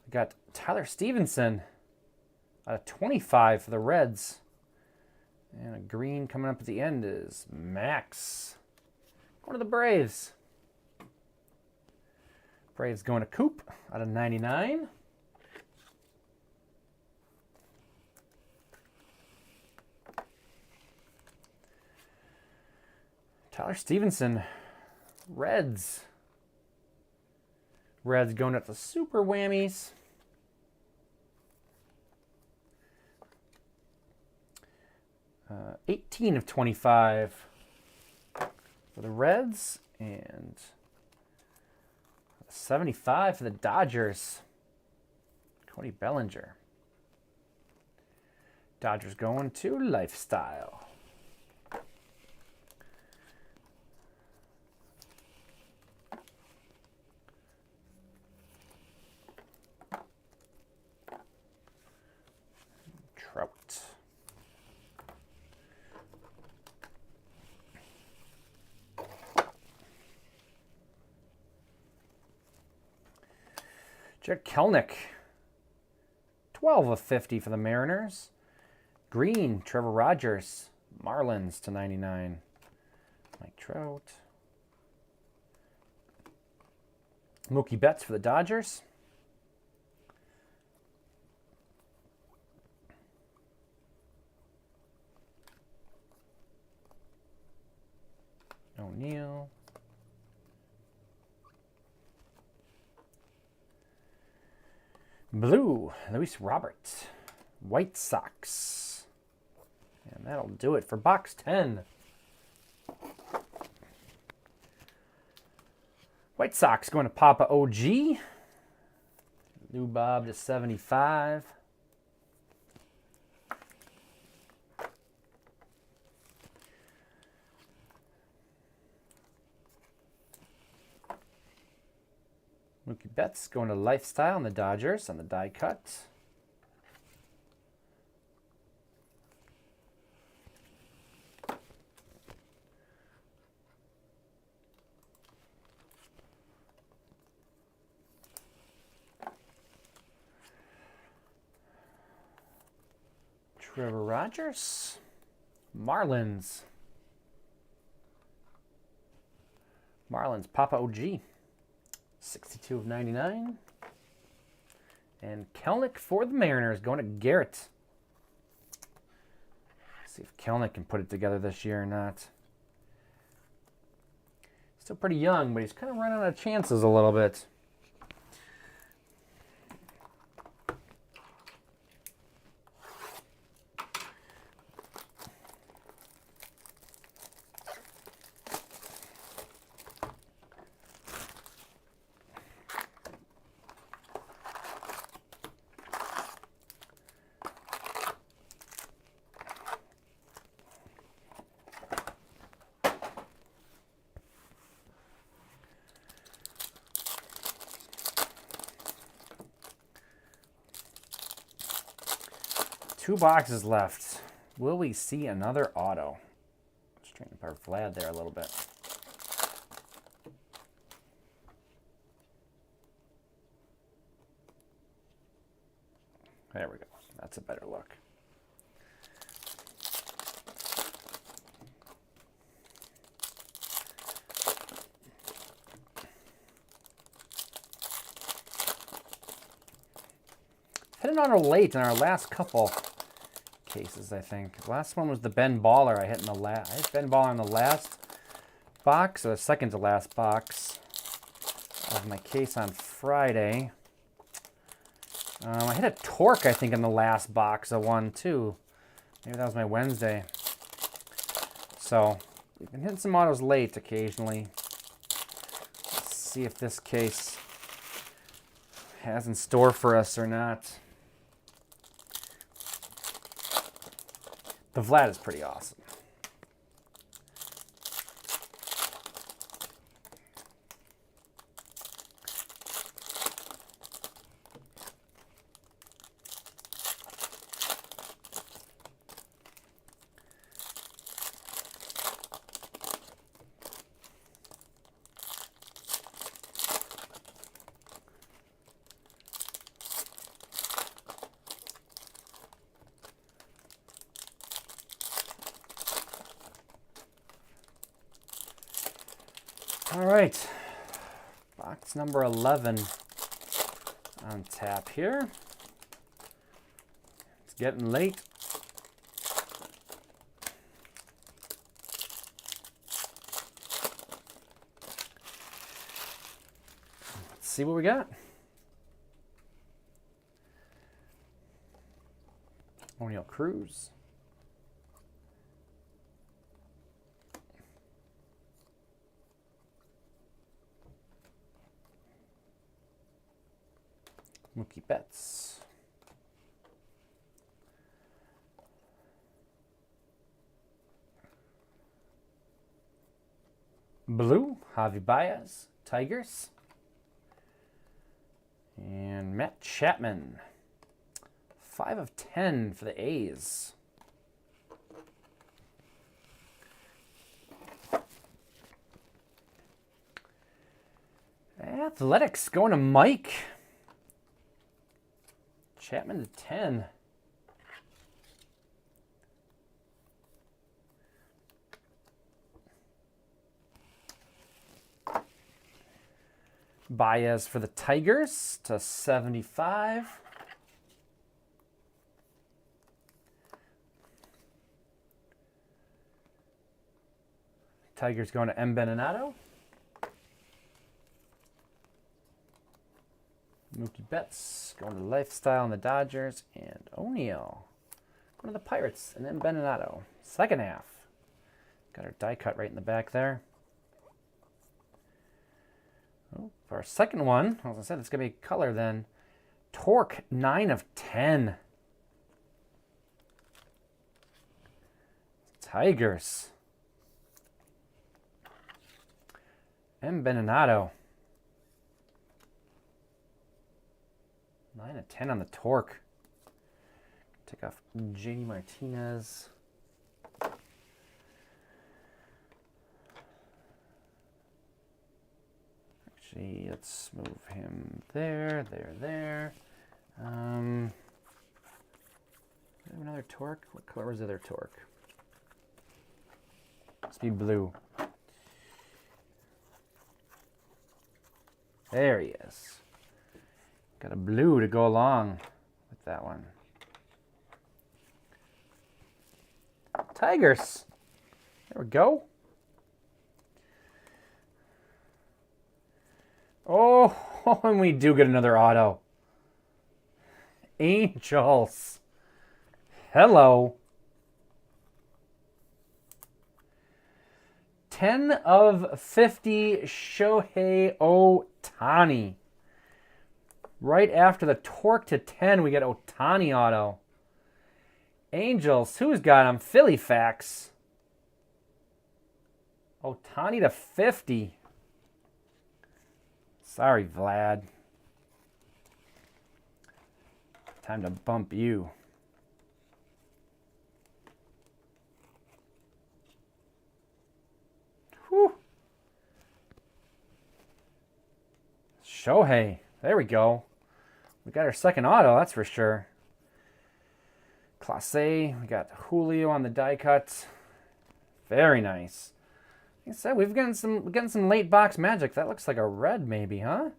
We got Tyler Stevenson out of 25 for the Reds. And a green coming up at the end is Max. Going to the Braves. Braves going to Coop out of 99. Tyler Stevenson, Reds. Reds going at the super whammies. Uh, 18 of 25 for the Reds, and 75 for the Dodgers. Cody Bellinger. Dodgers going to Lifestyle. Trout. Jared Kelnick, 12 of 50 for the Mariners. Green, Trevor Rogers, Marlins /99. Mike Trout. Mookie Betts for the Dodgers. O'Neill. Blue, Luis Robert, White Sox. And that'll do it for box 10. White Sox going to Papa OG. Lou Bob /75. Mookie Betts going to Lifestyle on the Dodgers on the die cut. Trevor Rogers, Marlins. Marlins, Papa OG, 62 of 99. And Kelnick for the Mariners, going to Garrett. See if Kelnick can put it together this year or not. Still pretty young, but he's kind of running out of chances a little bit. Two boxes left. Will we see another auto? Straighten up our Vlad there a little bit. There we go. That's a better look. Hitting on a late in our last couple cases, I think. The last one was the Ben Baller I hit in the last. I hit Ben Baller in the last box, or the second to last box of my case on Friday. I hit a Torque, I think, in the last box of one, too. Maybe that was my Wednesday. So, we've been hitting some autos late occasionally. Let's see if this case has in store for us or not. The Vlad is pretty awesome. All right, box number 11 on tap here. It's getting late. Let's see what we got. O'Neill Cruz. Mookie Betts. Blue, Javi Baez, Tigers. And Matt Chapman. 5 of 10 for the A's. Athletics going to Mike. Chapman to 10. Baez for the Tigers to 75. Tigers going to M. Beninado. Mookie Betts going to Lifestyle and the Dodgers. And O'Neill going to the Pirates and then Beninado. Second half. Got our die cut right in the back there. Oh, for our second one, as I said, it's going to be color then. Torque, 9 of 10. Tigers. M. Beninado. 9 of 10 on the torque. Take off JD Martinez. Actually, let's move him there. We have another torque. What color was the other torque? Must be blue. There he is. Got a blue to go along with that one. Tigers. There we go. Oh, and we do get another auto. Angels. Hello. 10 of 50 Shohei Ohtani. Right after the torque to 10, we get Ohtani auto. Angels, who's got him? Philly Fax. Ohtani to 50. Sorry, Vlad. Time to bump you. Whew. Shohei. There we go. We got our second auto, that's for sure. Clase. We got Julio on the die cut. Very nice. Like I said, we're getting some late box magic. That looks like a red maybe, huh?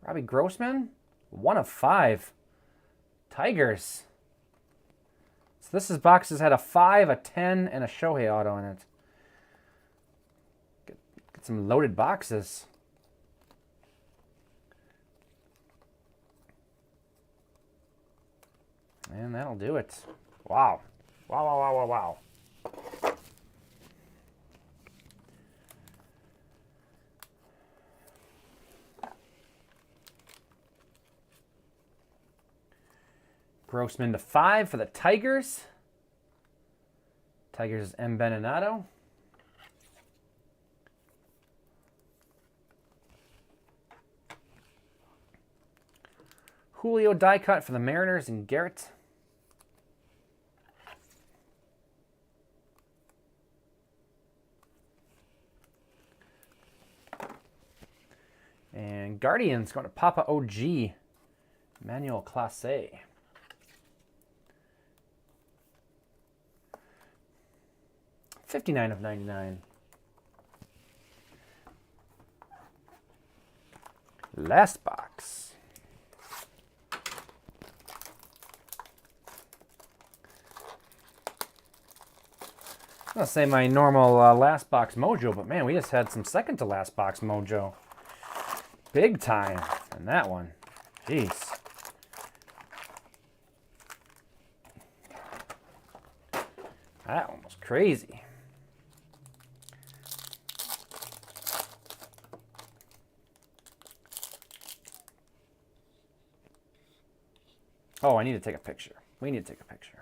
Robbie Grossman. 1 of 5. Tigers. So this box has had a 5, a 10, and a Shohei auto in it. Get some loaded boxes. And that'll do it. Wow. Wow. Grossman to 5 for the Tigers. Tigers M. Beninado. Julio die cut for the Mariners and Garrett. And Guardians going to Papa OG. Emmanuel Clase. $59 of $99. Last box. I'm going to say my normal last box mojo, but man, we just had some second to last box mojo. Big time in that one. Jeez. That one was crazy. Oh, I need to take a picture. We need to take a picture.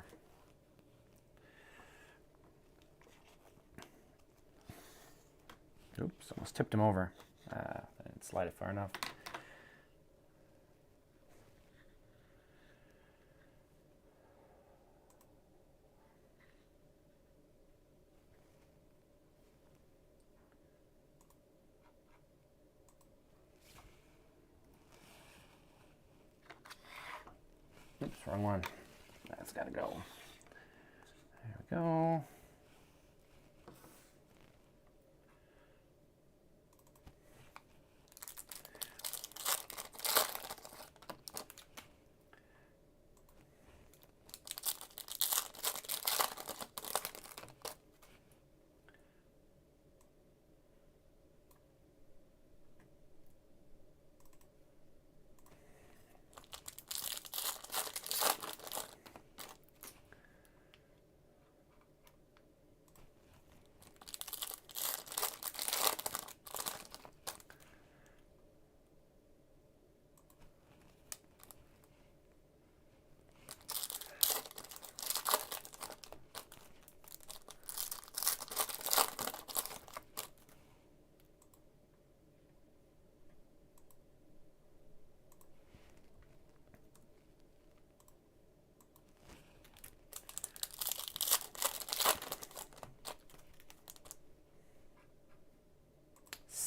Oops, almost tipped him over. I didn't slide it far enough. Oops, wrong one. That's got to go. There we go.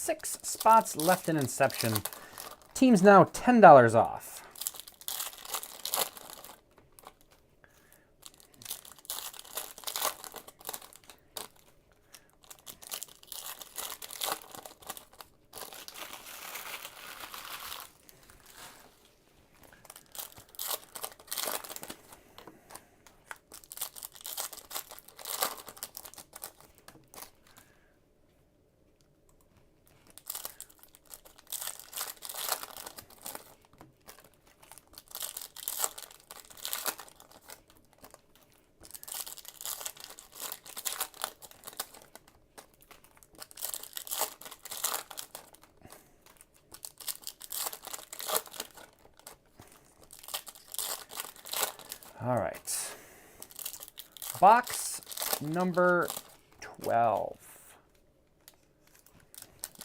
6 spots left in Inception. Teams now $10 off. All right. Box number 12.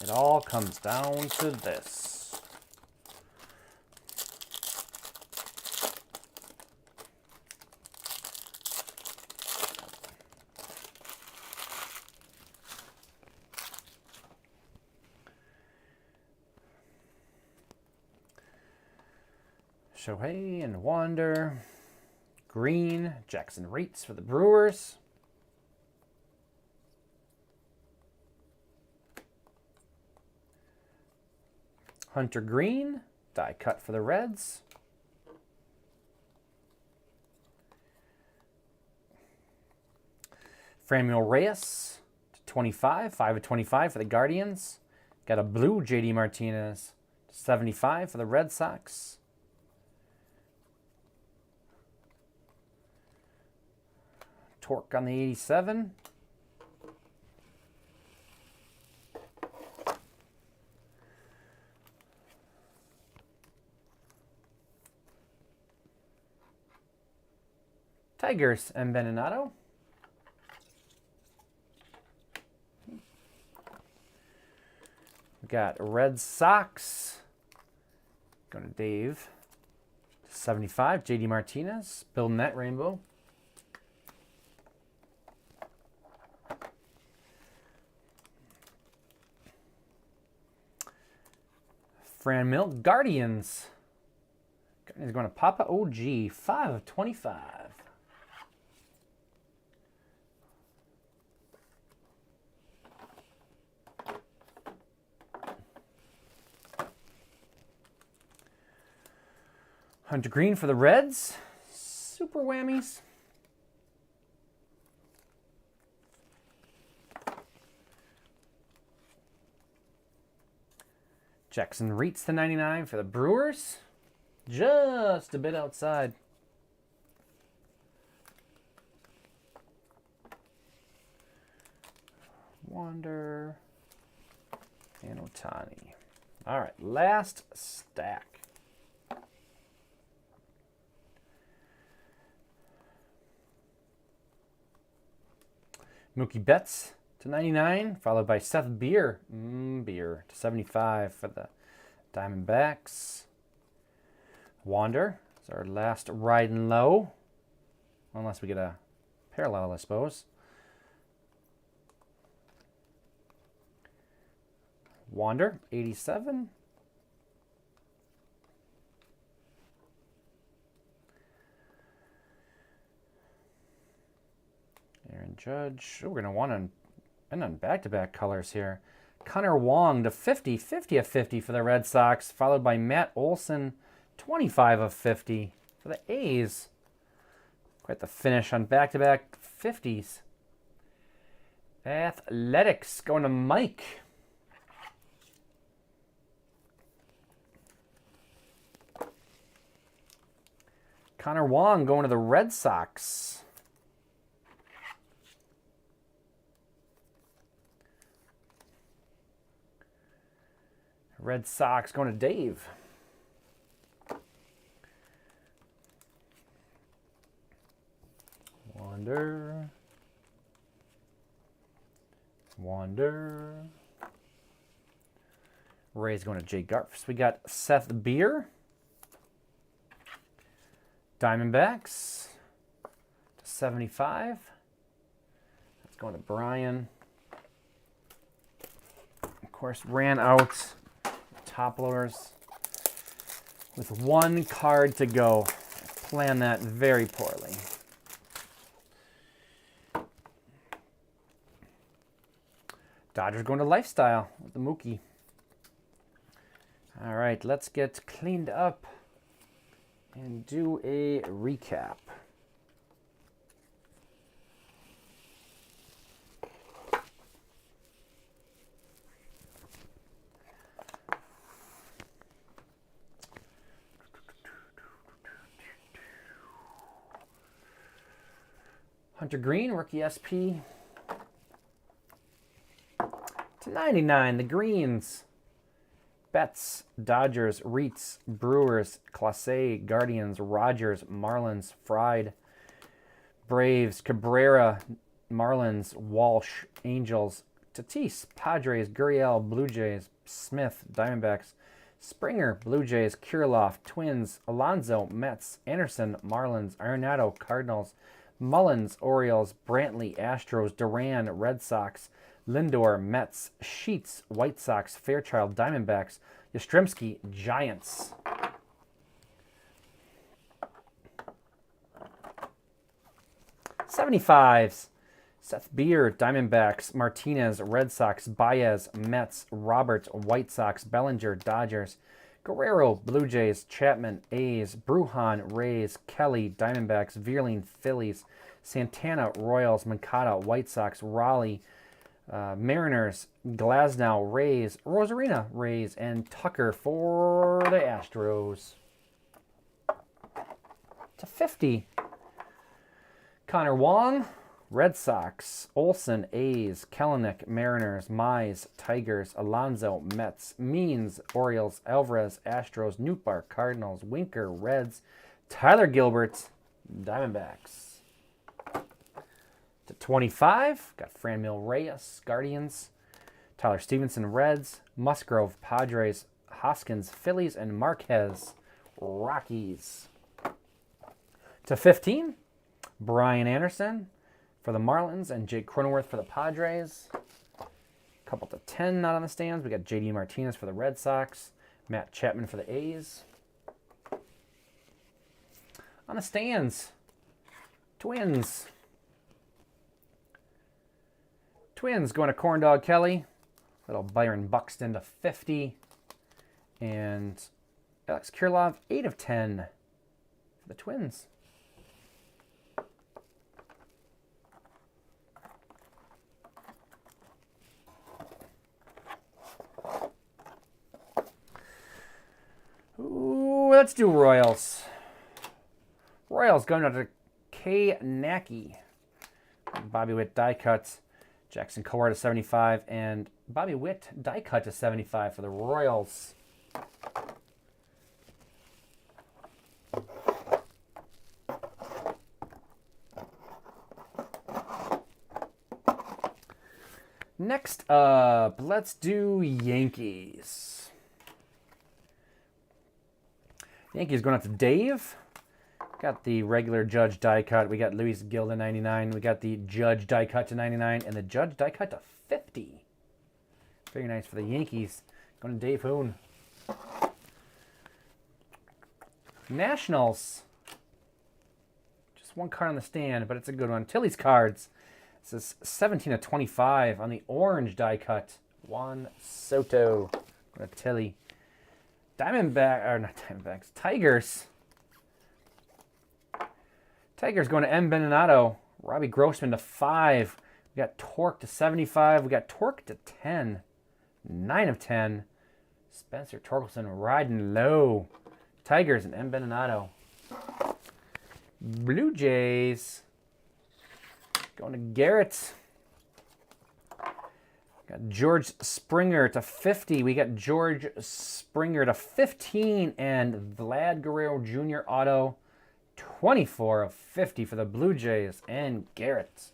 It all comes down to this. Shohei and Wander. Green, Jackson Reitz for the Brewers. Hunter Green, die cut for the Reds. Franmil Reyes, 25, 5 of 25 for the Guardians. Got a blue JD Martinez, 75 for the Red Sox. Torque on the 87. Tigers and Beninado. We got Red Sox. Going to Dave. 75, JD Martinez. Building that rainbow. Franmil, Guardians. Guardians going to Papa OG, 5 of 25. Hunter Green for the Reds. Super whammies. Jackson Reitz to 99 for the Brewers. Just a bit outside. Wander and Ohtani. All right, last stack. Mookie Betts to 99, followed by Seth Beer. Beer to 75 for the Diamondbacks. Wander is our last riding low. Unless we get a parallel, I suppose. Wander, 87. Aaron Judge. Oh, we're going to want to end on back-to-back colors here. Connor Wong to 50. 50 of 50 for the Red Sox, followed by Matt Olson, 25 of 50 for the A's. Quite the finish on back-to-back 50s. Athletics going to Mike. Connor Wong going to the Red Sox. Red Sox going to Dave. Wander. Ray's going to Jay Garfs. We got Seth Beer. Diamondbacks to 75. That's going to Brian. course, ran out top loaders with one card to go. Planned that very poorly. Dodgers going to Lifestyle with the Mookie. All right, let's get cleaned up and do a recap. Hunter Green, rookie SP. To 99, the Greens. Betts, Dodgers, Reeds, Brewers, Clase, Guardians, Rogers, Marlins, Fried, Braves, Cabrera, Marlins, Walsh, Angels, Tatis, Padres, Gurriel, Blue Jays, Smith, Diamondbacks, Springer, Blue Jays, Kirilloff, Twins, Alonso, Mets, Anderson, Marlins, Arenado, Cardinals, Mullins, Orioles, Brantley, Astros, Duran, Red Sox, Lindor, Mets, Sheets, White Sox, Fairchild, Diamondbacks, Yastrzemski, Giants. '75s. Seth Beer, Diamondbacks, Martinez, Red Sox, Baez, Mets, Roberts, White Sox, Bellinger, Dodgers, Guerrero, Blue Jays, Chapman, A's, Brujan, Rays, Kelly, Diamondbacks, Vierling, Phillies, Santana, Royals, Mancada, White Sox, Raleigh, Mariners, Glasnow, Rays, Rosarina, Rays, and Tucker for the Astros. To 50. Connor Wong, Red Sox, Olsen, A's, Kelenic, Mariners, Mize, Tigers, Alonso, Mets, Means, Orioles, Alvarez, Astros, Nootbaar, Cardinals, Winker, Reds, Tyler Gilbert, Diamondbacks. To 25, got Franmil Reyes, Guardians, Tyler Stevenson, Reds, Musgrove, Padres, Hoskins, Phillies, and Marquez, Rockies. To 15, Brian Anderson for the Marlins and Jake Cronenworth for the Padres. Couple to 10 not on the stands. We got JD Martinez for the Red Sox, Matt Chapman for the A's. On the stands, Twins. Twins going to Corndog Kelly. Little Byron Buxton to 50. And Alex Kirilloff, 8 of 10 for the Twins. Ooh, let's do Royals. Royals going to K. Nacky. Bobby Witt die cuts. Jackson Kowar to 75. And Bobby Witt die cut to 75 for the Royals. Next up, let's do Yankees. Yankees going out to Dave. Got the regular Judge die cut. We got Luis Gil to 99. We got the Judge die cut to 99. And the Judge die cut to 50. Very nice for the Yankees. Going to Dave Hoon. Nationals. Just one card on the stand, but it's a good one. Tilly's cards. This is 17 of 25 on the orange die cut. Juan Soto. Going to Tilly. Tigers. Tigers going to M. Beninado. Robbie Grossman to 5. We got Torque to 75. We got Torque to 10. 9 of 10. Spencer Torkelson riding low. Tigers and M. Beninado. Blue Jays. Going to Garrett. Got George Springer to 50. We got George Springer to 15. And Vlad Guerrero Jr. auto. 24 of 50 for the Blue Jays and Garrett.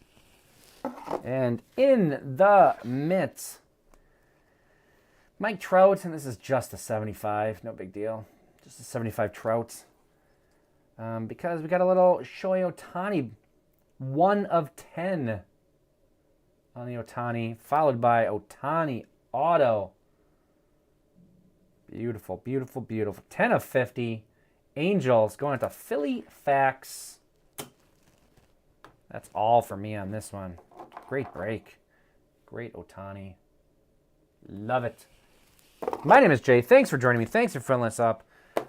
And in the mitts, Mike Trout, and this is just a 75. No big deal. Just a 75 Trout. Because we got a little Shohei Ohtani. 1 of 10 on the Ohtani, followed by Ohtani auto. Beautiful, beautiful, beautiful. 10 of 50. Angels going to Philly Fax. That's all for me on this one. Great break. Great Ohtani. Love it. My name is Jay. Thanks for joining me. Thanks for filling this up.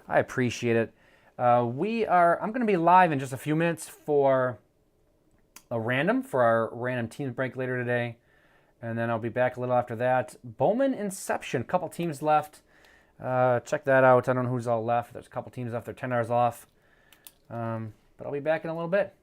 I appreciate it. I'm going to be live in just a few minutes for a random, for our random teams break later today. And then I'll be back a little after that. Bowman Inception. Couple teams left. Check that out. I don't know who's all left. There's a couple teams left. They're $10 off. But I'll be back in a little bit.